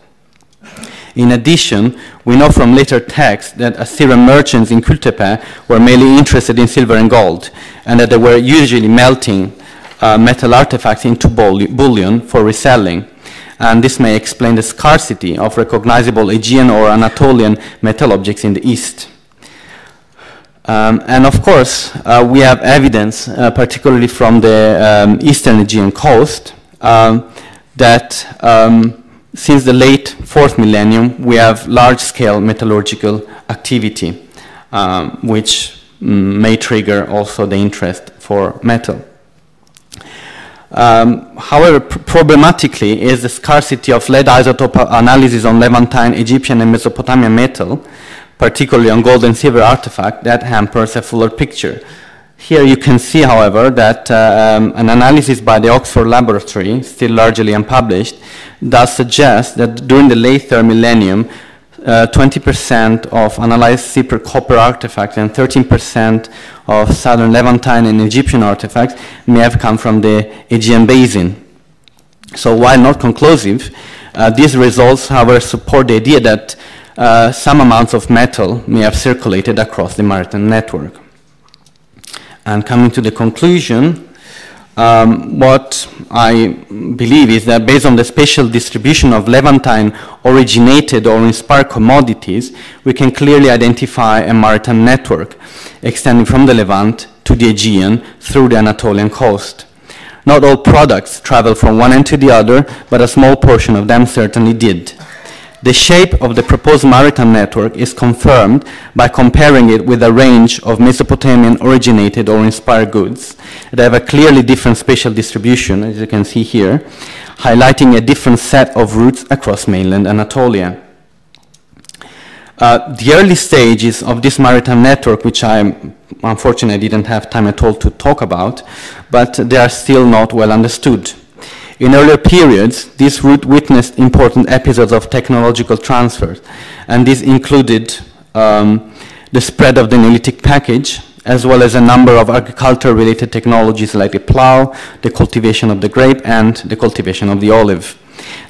In addition, we know from later texts that Assyrian merchants in Kültepe were mainly interested in silver and gold, and that they were usually melting metal artifacts into bullion for reselling. And this may explain the scarcity of recognizable Aegean or Anatolian metal objects in the East. And of course, we have evidence, particularly from the Eastern Aegean coast, that since the late 4th millennium, we have large-scale metallurgical activity, which may trigger also the interest for metal. However, problematically is the scarcity of lead isotope analysis on Levantine, Egyptian, and Mesopotamian metal, particularly on gold and silver artifact, that hampers a fuller picture. Here you can see, however, that an analysis by the Oxford Laboratory, still largely unpublished, does suggest that during the late 3rd millennium, 20% of analyzed Cypriot copper artifacts and 13% of southern Levantine and Egyptian artifacts may have come from the Aegean basin. So while not conclusive, these results, however, support the idea that some amounts of metal may have circulated across the maritime network. And coming to the conclusion, what I believe is that based on the spatial distribution of Levantine originated or inspired commodities, we can clearly identify a maritime network extending from the Levant to the Aegean through the Anatolian coast. Not all products travel from one end to the other, but a small portion of them certainly did. The shape of the proposed maritime network is confirmed by comparing it with a range of Mesopotamian-originated or inspired goods that have a clearly different spatial distribution, as you can see here, highlighting a different set of routes across mainland Anatolia. The early stages of this maritime network, which I unfortunately didn't have time at all to talk about, but they are still not well understood. In earlier periods, this route witnessed important episodes of technological transfers, and this included the spread of the Neolithic package, as well as a number of agriculture-related technologies like the plow, the cultivation of the grape, and the cultivation of the olive.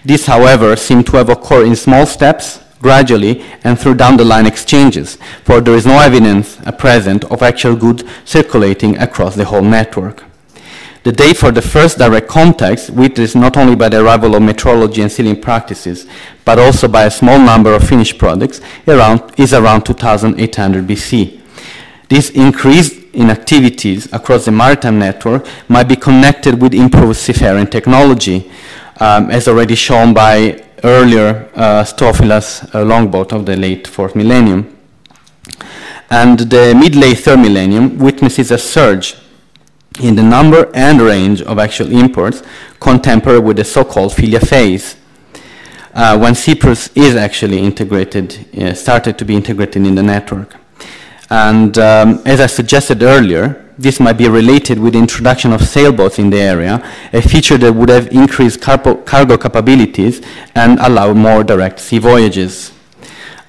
These, however, seem to have occurred in small steps, gradually, and through down-the-line exchanges, for there is no evidence at present of actual goods circulating across the whole network. The date for the first direct contacts, witnessed not only by the arrival of metrology and sealing practices, but also by a small number of finished products, is around 2800 BC. This increase in activities across the maritime network might be connected with improved seafaring technology, as already shown by earlier Strophilas longboat of the late 4th millennium. And the mid-late 3rd millennium witnesses a surge in the number and range of actual imports contemporary with the so-called Philia phase, when Cyprus is actually integrated, started to be integrated in the network. And as I suggested earlier, this might be related with the introduction of sailboats in the area, a feature that would have increased cargo capabilities and allow more direct sea voyages.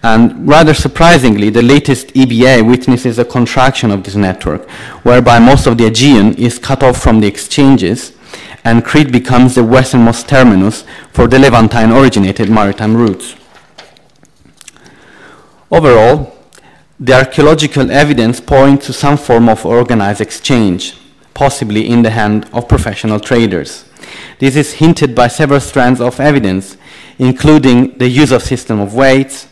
And rather surprisingly, the latest EBA witnesses a contraction of this network, whereby most of the Aegean is cut off from the exchanges, and Crete becomes the westernmost terminus for the Levantine-originated maritime routes. Overall, the archaeological evidence points to some form of organized exchange, possibly in the hand of professional traders. This is hinted by several strands of evidence, including the use of system of weights,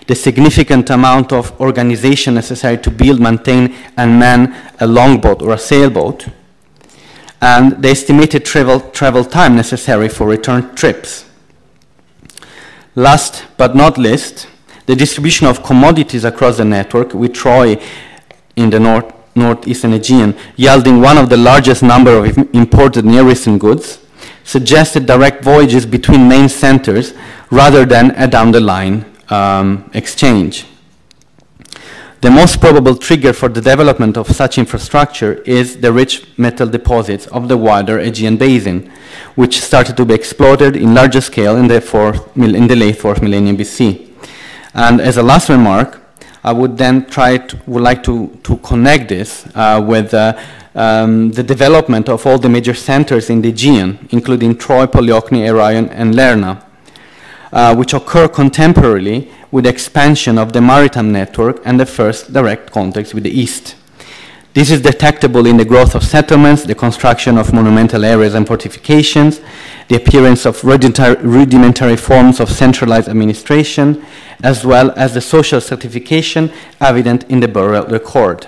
the significant amount of organization necessary to build, maintain, and man a longboat or a sailboat, and the estimated travel time necessary for return trips. Last but not least, the distribution of commodities across the network, with Troy in the northeastern Aegean yielding one of the largest number of imported Near Eastern goods, suggested direct voyages between main centers rather than a down-the-line exchange. The most probable trigger for the development of such infrastructure is the rich metal deposits of the wider Aegean basin, which started to be exploited in larger scale in the late 4th millennium BC. And as a last remark, I would then would like to connect this with the development of all the major centers in the Aegean, including Troy, Polyokni, Erayon, and Lerna, which occur contemporarily with the expansion of the maritime network and the first direct contacts with the East. This is detectable in the growth of settlements, the construction of monumental areas and fortifications, the appearance of rudimentary forms of centralized administration, as well as the social stratification evident in the burial record.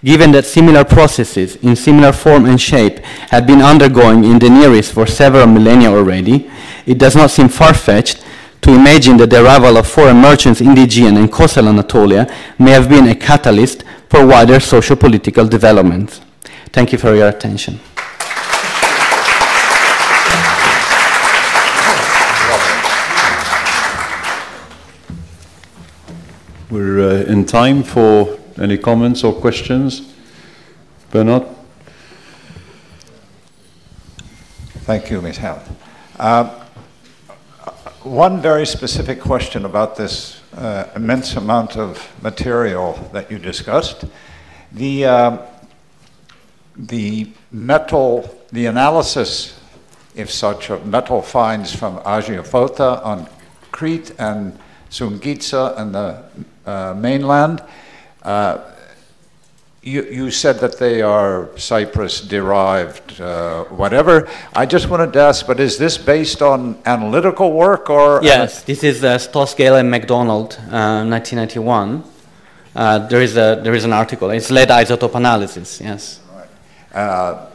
Given that similar processes in similar form and shape had been undergoing in the Near East for several millennia already, it does not seem far-fetched to imagine that the arrival of foreign merchants in the Aegean and coastal Anatolia may have been a catalyst for wider socio-political development. Thank you for your attention. We're in time for any comments or questions. Bernard? Thank you, Ms. Howard. One very specific question about this immense amount of material that you discussed. The analysis, if such, of metal finds from Agiaphota on Crete and Sungitsa and the mainland, you said that they are Cyprus-derived, whatever. I just wanted to ask, but is this based on analytical work or? Yes, this is Stossgale and MacDonald, 1991. There is an article. It's lead isotope analysis. Yes. Right.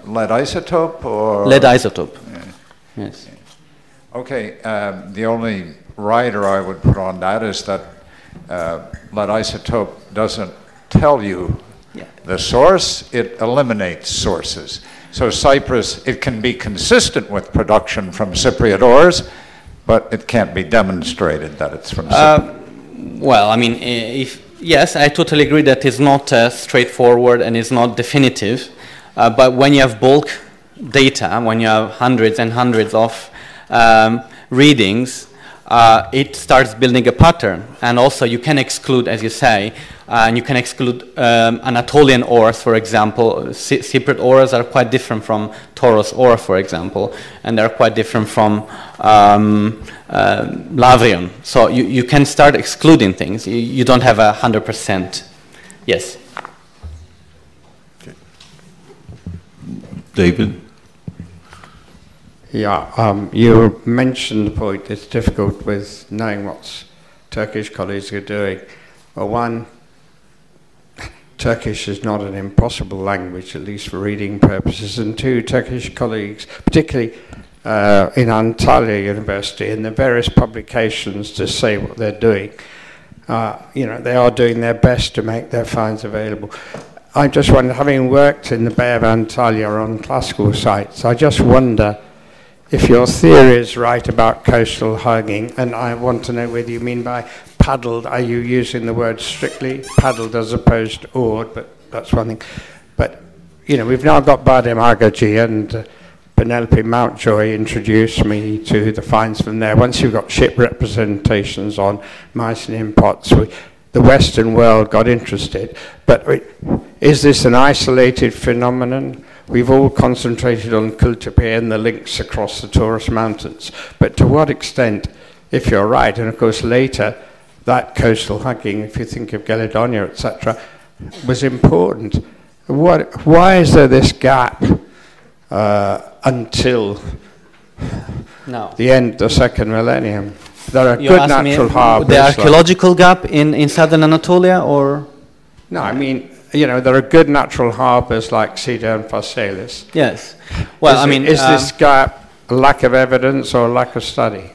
Lead isotope or? Lead isotope. Yeah. Yes. Okay. The only rider I would put on that is that lead isotope doesn't tell you the source, it eliminates sources. So Cyprus, it can be consistent with production from Cypriot ores, but it can't be demonstrated that it's from Cyprus. Well, I mean, yes, I totally agree that it's not straightforward and it's not definitive, but when you have bulk data, when you have hundreds and hundreds of readings, it starts building a pattern. And also you can exclude, as you say, and you can exclude Anatolian ores, for example. Cypriot ores are quite different from Taurus ore, for example, and they're quite different from Lavrion. So you can start excluding things. You don't have 100%. Yes. Okay. David? Yeah, you mentioned the point it's difficult with knowing what Turkish colleagues are doing. Well, one, Turkish is not an impossible language, at least for reading purposes, and two, Turkish colleagues, particularly in Antalya University, in the various publications to say what they're doing, they are doing their best to make their finds available. I just wonder, having worked in the Bay of Antalya on classical sites, I just wonder if your theory is right about coastal hugging, and I want to know whether you mean by paddled, are you using the word strictly paddled as opposed to oared, but that's one thing. But, we've now got Badem Agaji and Penelope Mountjoy introduced me to the finds from there. Once you've got ship representations on Mycenaean pots, the Western world got interested. But is this an isolated phenomenon? We've all concentrated on Kultepe and the links across the Taurus Mountains. But to what extent, if you're right, and of course later, that coastal hugging, if you think of Gelidonia, etc., was important. Why is there this gap until the end of the second millennium? There are good natural harbours. The archaeological gap in southern Anatolia, or? No, I mean, there are good natural harbours like Sida and Phasaelis. Yes. Well, is this gap a lack of evidence or a lack of study?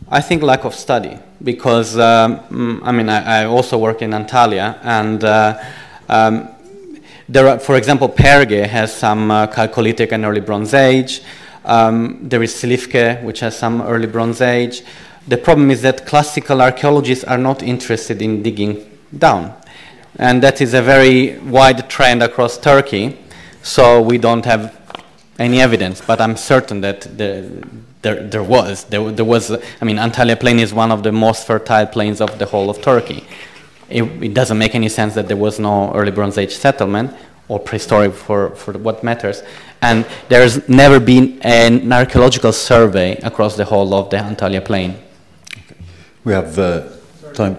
I think lack of study, because I also work in Antalya, and there are, for example, Perge has some Chalcolithic and early Bronze Age. There is Silifke, which has some early Bronze Age. The problem is that classical archaeologists are not interested in digging down. And that is a very wide trend across Turkey, so we don't have any evidence, but I'm certain that there was. Antalya Plain is one of the most fertile plains of the whole of Turkey. It doesn't make any sense that there was no early Bronze Age settlement, or prehistoric for what matters. And there's never been an archaeological survey across the whole of the Antalya Plain. Okay. We have time.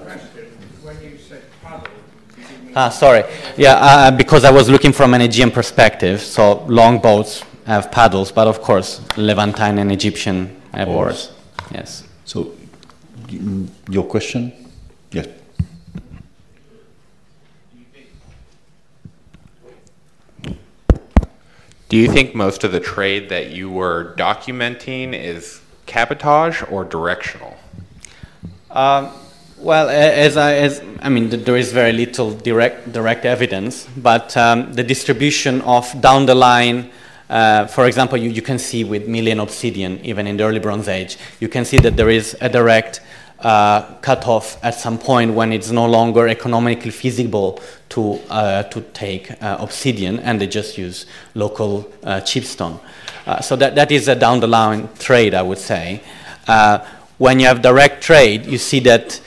Sorry. Yeah, because I was looking from an Aegean perspective. So long boats have paddles, but of course, Levantine and Egyptian have oars. Yes. So, your question? Yes. Do you think most of the trade that you were documenting is cabotage or directional? Well, there is very little direct evidence, but the distribution of down the line, for example, you can see with Melian obsidian, even in the early Bronze Age, you can see that there is a direct cutoff at some point when it's no longer economically feasible to take obsidian, and they just use local chipstone. So that is a down the line trade, I would say. When you have direct trade, you see that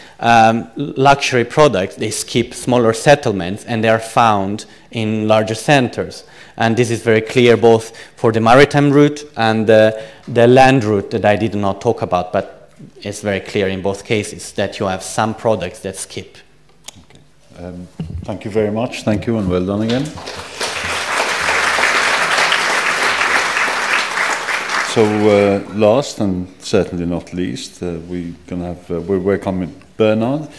luxury products, they skip smaller settlements and they are found in larger centers. And this is very clear both for the maritime route and the land route that I did not talk about, but it's very clear in both cases that you have some products that skip. Okay. Thank you very much. Thank you and well done again. So last and certainly not least, we're welcoming Bernard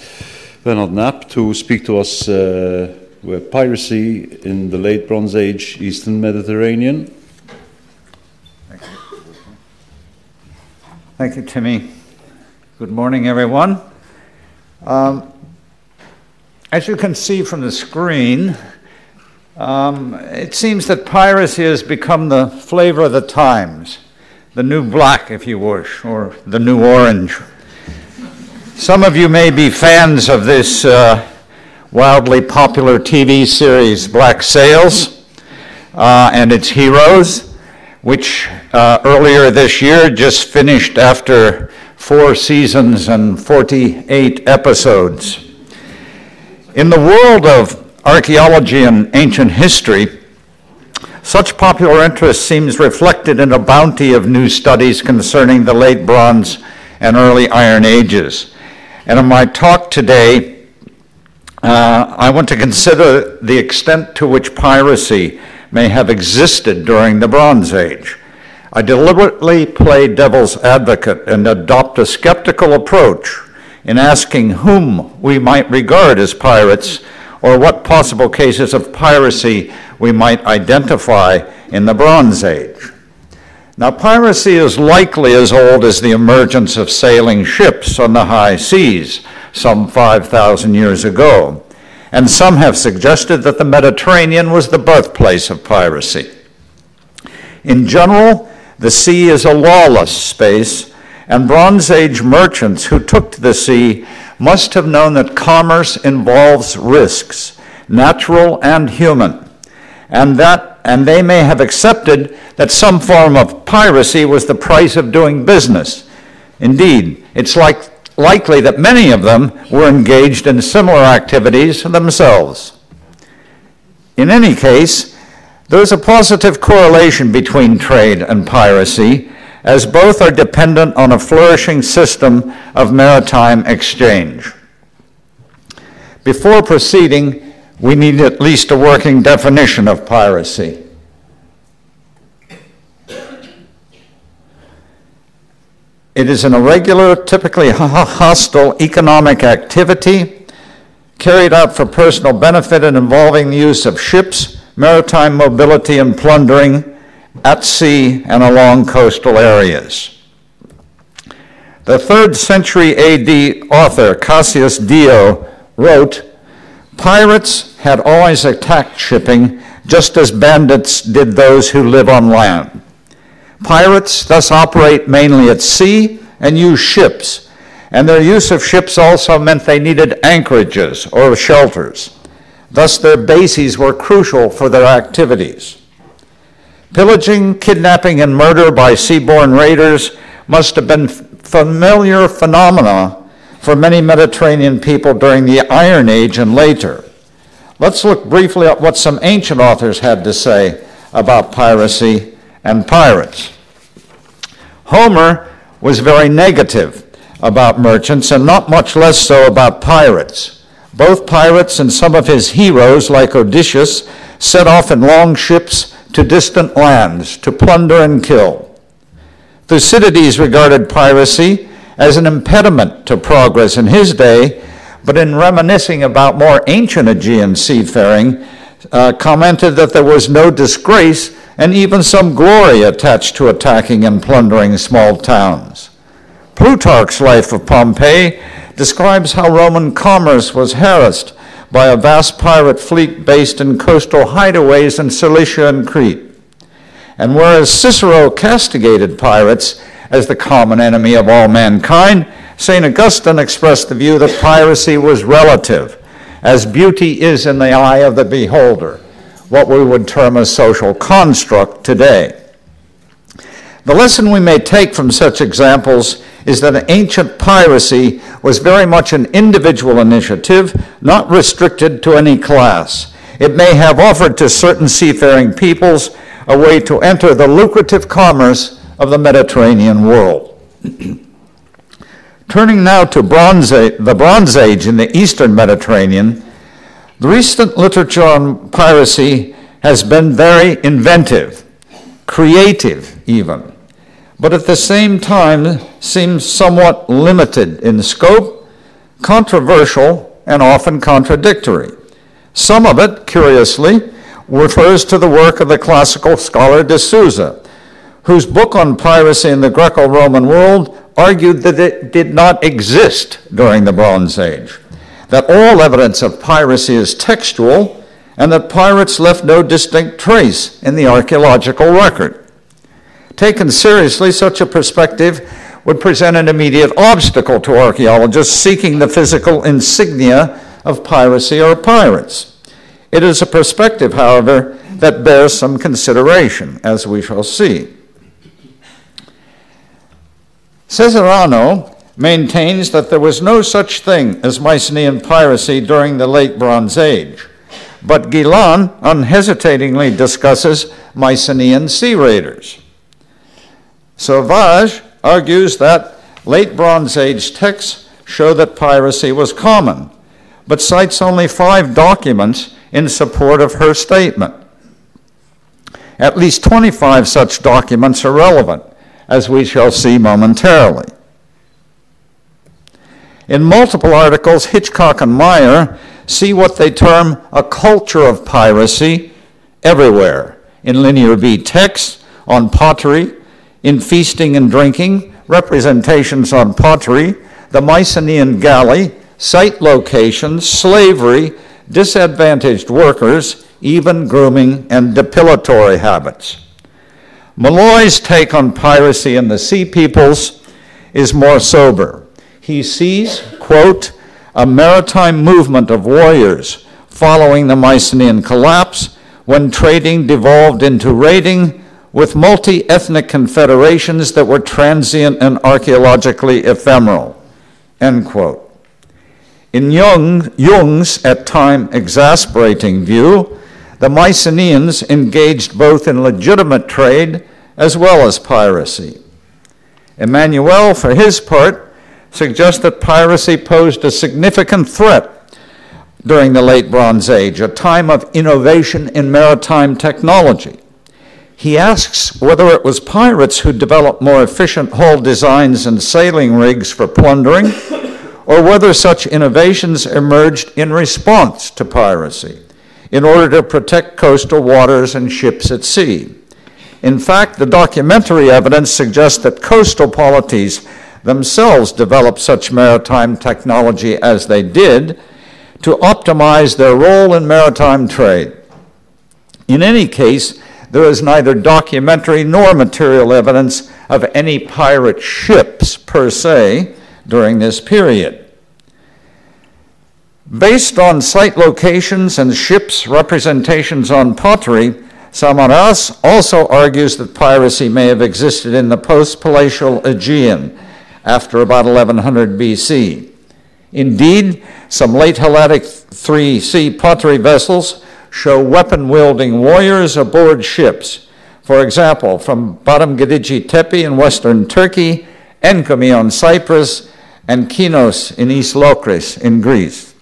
Knapp to speak to us where piracy in the late Bronze Age Eastern Mediterranean. Thank you, Timmy. Good morning, everyone. As you can see from the screen, it seems that piracy has become the flavor of the times, the new black, if you wish, or the new orange. Some of you may be fans of this wildly popular TV series, Black Sails, and its heroes, which earlier this year just finished after 4 seasons and 48 episodes. In the world of archaeology and ancient history, such popular interest seems reflected in a bounty of new studies concerning the late Bronze and early Iron Ages. And in my talk today, I want to consider the extent to which piracy may have existed during the Bronze Age. I deliberately play devil's advocate and adopt a skeptical approach in asking whom we might regard as pirates or what possible cases of piracy we might identify in the Bronze Age. Now, piracy is likely as old as the emergence of sailing ships on the high seas, some 5,000 years ago, and some have suggested that the Mediterranean was the birthplace of piracy. In general, the sea is a lawless space, and Bronze Age merchants who took to the sea must have known that commerce involves risks, natural and human, and they may have accepted that some form of piracy was the price of doing business. Indeed, it's likely that many of them were engaged in similar activities themselves. In any case, there's a positive correlation between trade and piracy, as both are dependent on a flourishing system of maritime exchange. Before proceeding, we need at least a working definition of piracy. It is an irregular, typically hostile economic activity carried out for personal benefit and involving the use of ships, maritime mobility, and plundering at sea and along coastal areas. The 3rd century AD author Cassius Dio wrote, "Pirates had always attacked shipping just as bandits did those who live on land. Pirates thus operate mainly at sea and use ships, and their use of ships also meant they needed anchorages or shelters. Thus their bases were crucial for their activities. Pillaging, kidnapping, and murder by seaborne raiders must have been familiar phenomena for many Mediterranean people during the Iron Age and later. Let's look briefly at what some ancient authors had to say about piracy and pirates. Homer was very negative about merchants and not much less so about pirates. Both pirates and some of his heroes, like Odysseus, set off in long ships to distant lands to plunder and kill. Thucydides regarded piracy as an impediment to progress in his day, but in reminiscing about more ancient Aegean seafaring, commented that there was no disgrace and even some glory attached to attacking and plundering small towns. Plutarch's Life of Pompeii describes how Roman commerce was harassed by a vast pirate fleet based in coastal hideaways in Cilicia and Crete. And whereas Cicero castigated pirates as the common enemy of all mankind, St. Augustine expressed the view that piracy was relative, as beauty is in the eye of the beholder, what we would term a social construct today. The lesson we may take from such examples is that ancient piracy was very much an individual initiative, not restricted to any class. It may have offered to certain seafaring peoples a way to enter the lucrative commerce of the Mediterranean world. Turning now to the Bronze Age in the Eastern Mediterranean, the recent literature on piracy has been very inventive, creative even, but at the same time seems somewhat limited in scope, controversial, and often contradictory. Some of it, curiously, refers to the work of the classical scholar de Souza, whose book on piracy in the Greco-Roman world argued that it did not exist during the Bronze Age, that all evidence of piracy is textual, and that pirates left no distinct trace in the archaeological record. Taken seriously, such a perspective would present an immediate obstacle to archaeologists seeking the physical insignia of piracy or pirates. It is a perspective, however, that bears some consideration, as we shall see. Cesarano maintains that there was no such thing as Mycenaean piracy during the late Bronze Age, but Guilan unhesitatingly discusses Mycenaean sea raiders. Sauvage argues that late Bronze Age texts show that piracy was common, but cites only 5 documents in support of her statement. At least 25 such documents are relevant, as we shall see momentarily. In multiple articles, Hitchcock and Meyer see what they term a culture of piracy everywhere, in Linear B texts, on pottery, in feasting and drinking, representations on pottery, the Mycenaean galley, site locations, slavery, disadvantaged workers, even grooming and depilatory habits. Malloy's take on piracy in the Sea Peoples is more sober. He sees, quote, a maritime movement of warriors following the Mycenaean collapse when trading devolved into raiding with multi-ethnic confederations that were transient and archaeologically ephemeral, end quote. In Jung's, at time exasperating view, the Mycenaeans engaged both in legitimate trade as well as piracy. Emmanuel, for his part, suggests that piracy posed a significant threat during the late Bronze Age, a time of innovation in maritime technology. He asks whether it was pirates who developed more efficient hull designs and sailing rigs for plundering, or whether such innovations emerged in response to piracy, in order to protect coastal waters and ships at sea. In fact, the documentary evidence suggests that coastal polities themselves developed such maritime technology as they did to optimize their role in maritime trade. In any case, there is neither documentary nor material evidence of any pirate ships per se during this period. Based on site locations and ships' representations on pottery, Samaras also argues that piracy may have existed in the post-palatial Aegean after about 1100 BC. Indeed, some late Hellenic 3C pottery vessels show weapon-wielding warriors aboard ships. For example, from Badam Gedici Tepe in western Turkey, Enkomi on Cyprus, and Kinos in East Lokris in Greece.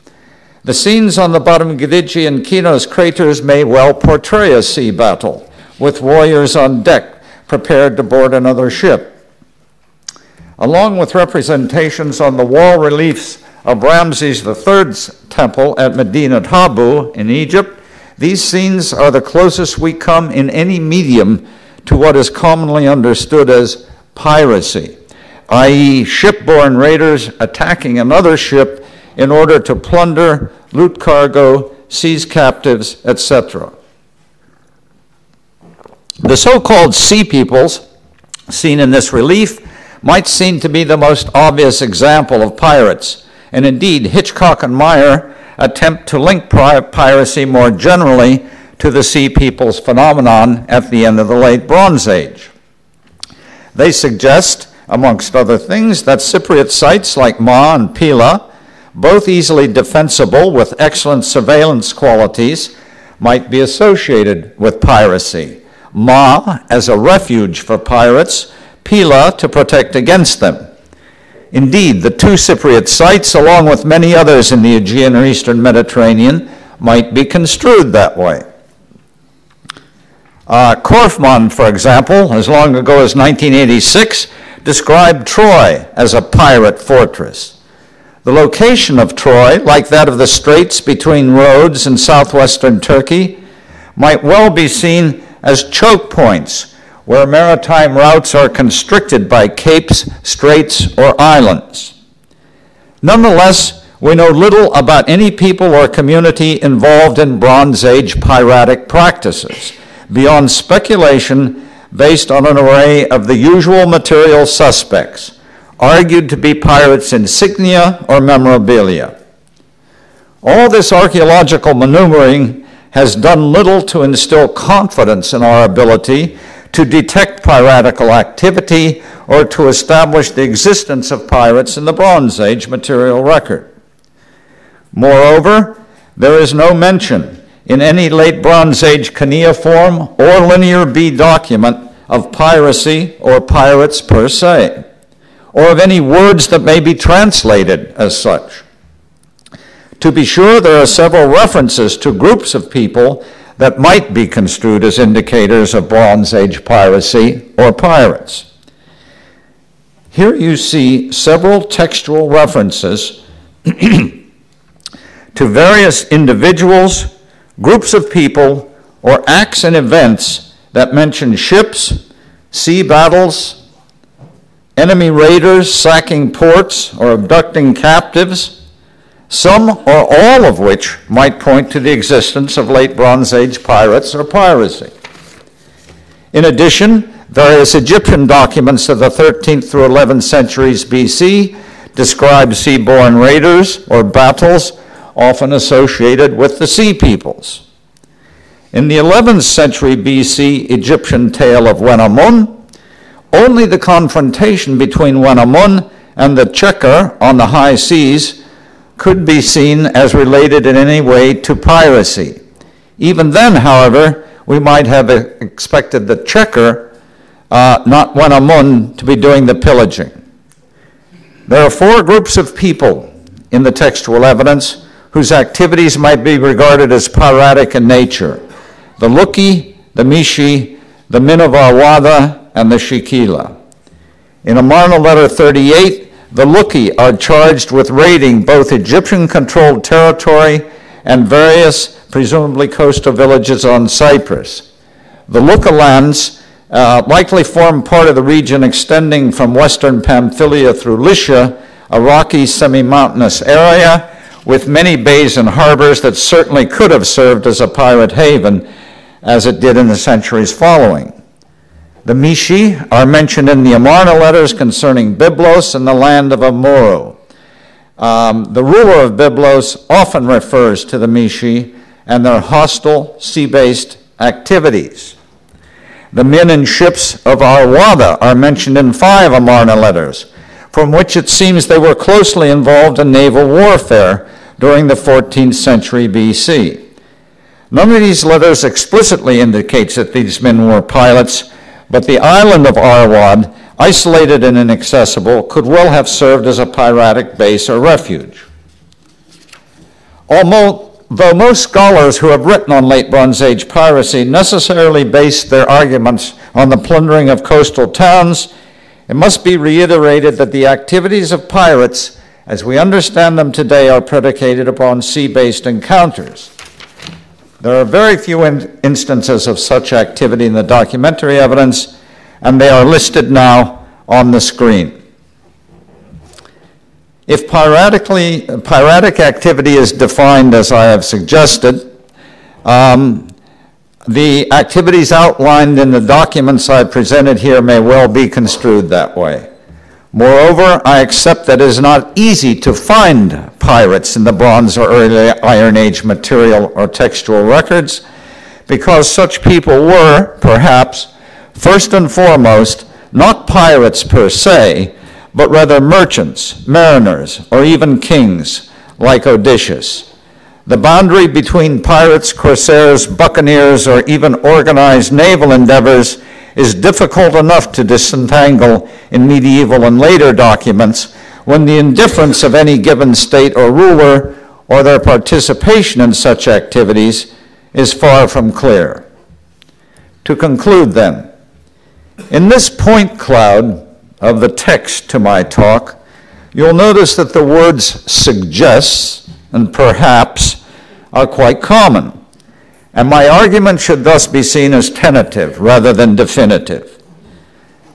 The scenes on the Badam Gedici and Kinos craters may well portray a sea battle, with warriors on deck prepared to board another ship. Along with representations on the wall reliefs of Ramses III's temple at Medinet Habu in Egypt, these scenes are the closest we come in any medium to what is commonly understood as piracy, i.e. shipborne raiders attacking another ship in order to plunder, loot cargo, seize captives, etc. The so-called Sea Peoples, seen in this relief, might seem to be the most obvious example of pirates, and indeed Hitchcock and Meyer attempt to link piracy more generally to the Sea Peoples phenomenon at the end of the late Bronze Age. They suggest, amongst other things, that Cypriot sites like Ma and Pila, both easily defensible with excellent surveillance qualities, might be associated with piracy. Ma as a refuge for pirates, Pila to protect against them. Indeed, the two Cypriot sites, along with many others in the Aegean or Eastern Mediterranean, might be construed that way. Korfmann, for example, as long ago as 1986, described Troy as a pirate fortress. The location of Troy, like that of the straits between Rhodes and southwestern Turkey, might well be seen as choke points where maritime routes are constricted by capes, straits, or islands. Nonetheless, we know little about any people or community involved in Bronze Age piratic practices, beyond speculation based on an array of the usual material suspects, argued to be pirates' insignia or memorabilia. All this archaeological maneuvering has done little to instill confidence in our ability to detect piratical activity or to establish the existence of pirates in the Bronze Age material record. Moreover, there is no mention in any late Bronze Age cuneiform or Linear B document of piracy or pirates per se, or of any words that may be translated as such. To be sure, there are several references to groups of people that might be construed as indicators of Bronze Age piracy or pirates. Here you see several textual references to various individuals, groups of people, or acts and events that mention ships, sea battles, enemy raiders sacking ports or abducting captives, some or all of which might point to the existence of late Bronze Age pirates or piracy. In addition, various Egyptian documents of the 13th through 11th centuries BC describe seaborne raiders or battles often associated with the sea peoples. In the 11th century BC Egyptian tale of Wenamun, only the confrontation between Wenamun and the Checker on the high seas could be seen as related in any way to piracy. Even then, however, we might have expected the Checker, not Wenamun, to be doing the pillaging. There are four groups of people in the textual evidence whose activities might be regarded as piratic in nature: the Luki, the Mishi, the Men of Arwada, and the Shikila. In Amarna Letter 38, the Luki are charged with raiding both Egyptian-controlled territory and various, presumably coastal villages on Cyprus. The Luka lands likely form part of the region extending from western Pamphylia through Lycia, a rocky semi-mountainous area with many bays and harbors that certainly could have served as a pirate haven, as it did in the centuries following. The Mishi are mentioned in the Amarna letters concerning Byblos and the land of Amuru. The ruler of Byblos often refers to the Mishi and their hostile sea-based activities. The men and ships of Arwada are mentioned in 5 Amarna letters, from which it seems they were closely involved in naval warfare during the 14th century BC. None of these letters explicitly indicates that these men were pilots, but the island of Arwad, isolated and inaccessible, could well have served as a piratic base or refuge. Although most scholars who have written on late Bronze Age piracy necessarily base their arguments on the plundering of coastal towns, it must be reiterated that the activities of pirates, as we understand them today, are predicated upon sea-based encounters. There are very few instances of such activity in the documentary evidence, and they are listed now on the screen. If piratic activity is defined as I have suggested, the activities outlined in the documents I presented here may well be construed that way. Moreover, I accept that it is not easy to find pirates in the Bronze or early Iron Age material or textual records, because such people were, perhaps, first and foremost, not pirates per se, but rather merchants, mariners, or even kings, like Odysseus. The boundary between pirates, corsairs, buccaneers, or even organized naval endeavors is difficult enough to disentangle in medieval and later documents when the indifference of any given state or ruler or their participation in such activities is far from clear. To conclude then, in this point cloud of the text to my talk, you'll notice that the words suggests and perhaps are quite common, and my argument should thus be seen as tentative rather than definitive.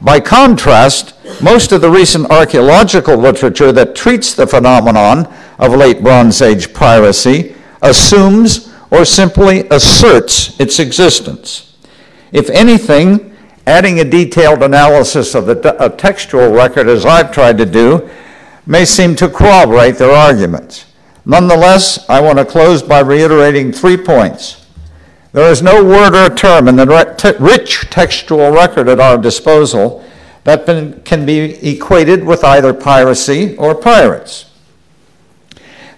By contrast, most of the recent archaeological literature that treats the phenomenon of late Bronze Age piracy assumes or simply asserts its existence. If anything, adding a detailed analysis of a textual record, as I've tried to do, may seem to corroborate their arguments. Nonetheless, I want to close by reiterating 3 points. There is no word or term in the rich textual record at our disposal that can be equated with either piracy or pirates.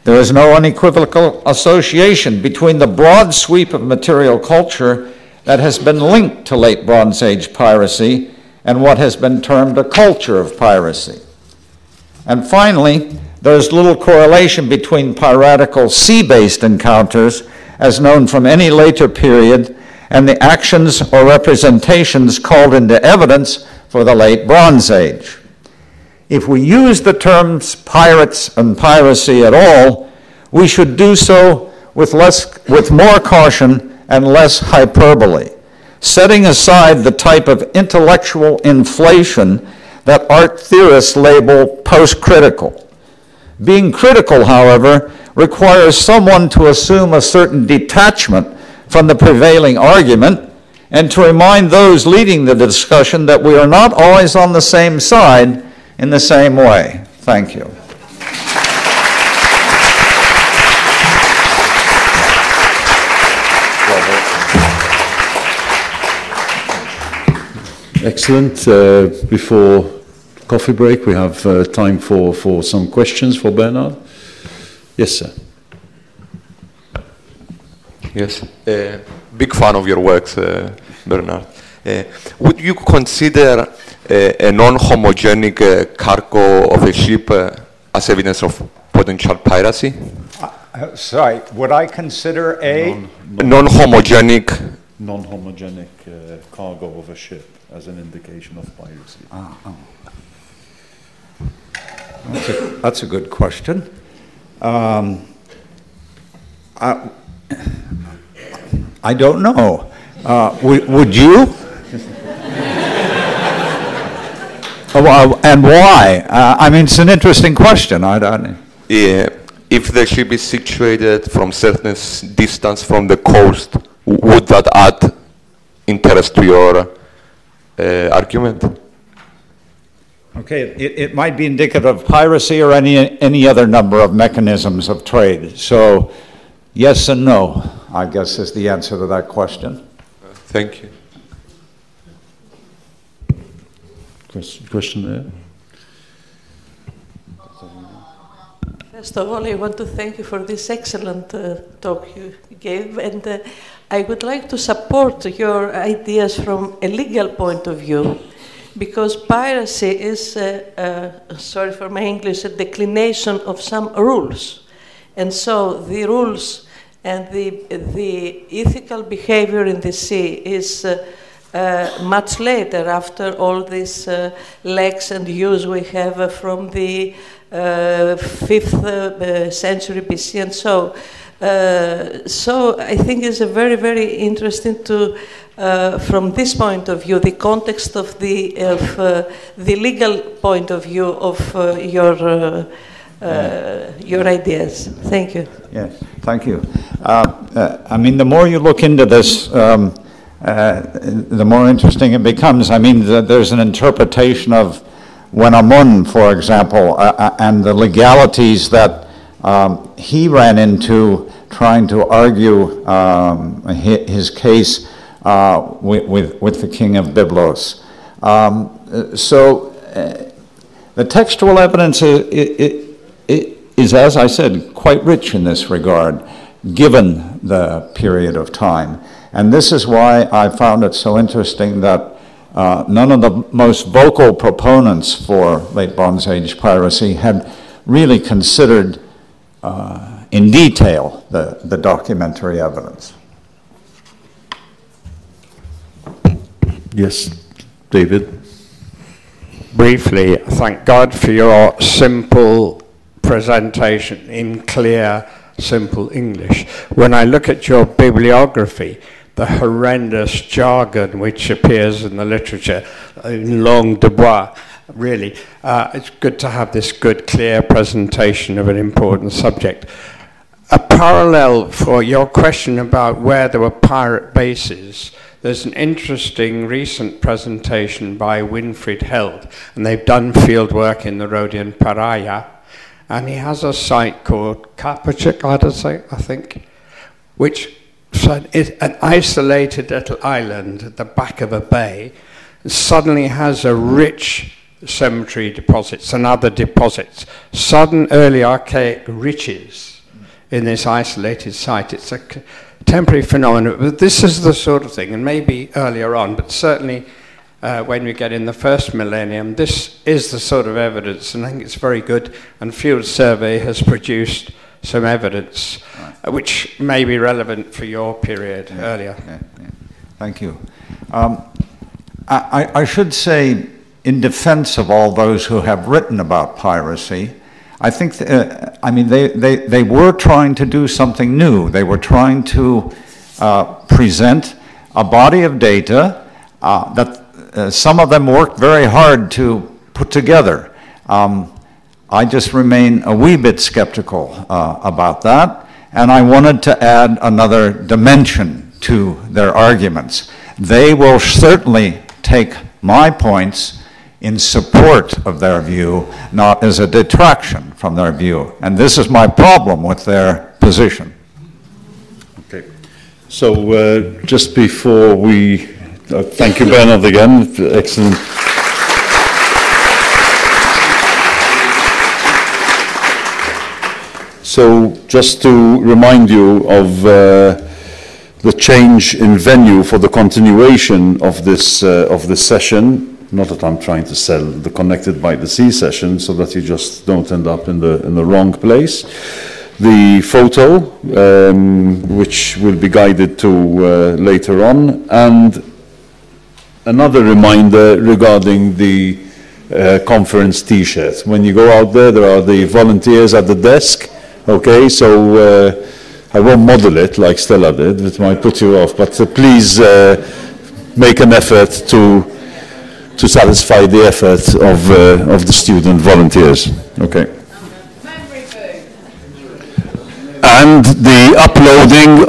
There is no unequivocal association between the broad sweep of material culture that has been linked to late Bronze Age piracy and what has been termed a culture of piracy. And finally, there is little correlation between piratical sea-based encounters, as known from any later period, and the actions or representations called into evidence for the late Bronze Age. If we use the terms pirates and piracy at all, we should do so with more caution and less hyperbole, setting aside the type of intellectual inflation that art theorists label post-critical. Being critical, however, requires someone to assume a certain detachment from the prevailing argument and to remind those leading the discussion that we are not always on the same side in the same way. Thank you. Excellent. Before coffee break, we have time for some questions for Bernard. Yes, sir. Yes, big fan of your works, Bernard. Would you consider a non-homogenic cargo of a ship as evidence of potential piracy? Sorry, would I consider a non-homogenic cargo of a ship as an indication of piracy? That's a good question. I don't know. Would you? And why? I mean, it's an interesting question. Yeah. If the ship is situated from certain distance from the coast, would that add interest to your argument? Okay, it might be indicative of piracy or any other number of mechanisms of trade. So, yes and no, I guess, is the answer to that question. Thank you. Question there? First of all, I want to thank you for this excellent talk you gave, and I would like to support your ideas from a legal point of view, because piracy is, sorry for my English, a declination of some rules. And so the rules and the ethical behavior in the sea is much later, after all this lex and use we have from the 5th century BC, and so I think it's a very, very interesting to, from this point of view, the context of the legal point of view of your ideas. Thank you. Yes, thank you. I mean, the more you look into this, the more interesting it becomes. I mean, there's an interpretation of Wenamun, for example, and the legalities that he ran into trying to argue his case with the king of Byblos. The textual evidence is, as I said, quite rich in this regard, given the period of time. And this is why I found it so interesting that none of the most vocal proponents for late Bronze Age piracy had really considered in detail the documentary evidence. Yes, David. Briefly, thank God for your simple presentation in clear, simple English. When I look at your bibliography, the horrendous jargon which appears in the literature, in langue de bois, really, it's good to have this good, clear presentation of an important subject. A parallel for your question about where there were pirate bases, there's an interesting recent presentation by Winfried Held, and they've done field work in the Rhodian Paraya, and he has a site called Kapachik, I think, which is an isolated little island at the back of a bay, suddenly has a rich cemetery deposits and other deposits, sudden early archaic riches in this isolated site. It's a temporary phenomenon, but this is the sort of thing, and maybe earlier on, but certainly when we get in the first millennium, this is the sort of evidence, and I think it's very good, and Field Survey has produced some evidence which may be relevant for your period earlier. Thank you. I should say, in defense of all those who have written about piracy, I think, they were trying to do something new. They were trying to present a body of data that some of them worked very hard to put together. I just remain a wee bit skeptical about that, and I wanted to add another dimension to their arguments. They will certainly take my points in support of their view, not as a detraction from their view. And this is my problem with their position. Okay. So just before we, thank you, Bernard, again. Excellent. So just to remind you of the change in venue for the continuation of this session. Not that I'm trying to sell the Connected by the Sea session, so that you just don't end up in the wrong place. The photo, which will be guided to later on, and another reminder regarding the conference T-shirts. When you go out there are the volunteers at the desk. Okay, so I won't model it like Stella did. It might put you off, but please make an effort to satisfy the effort of the student volunteers. Okay. And the uploading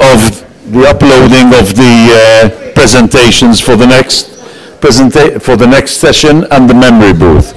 of the presentations for the next session and the memory booth.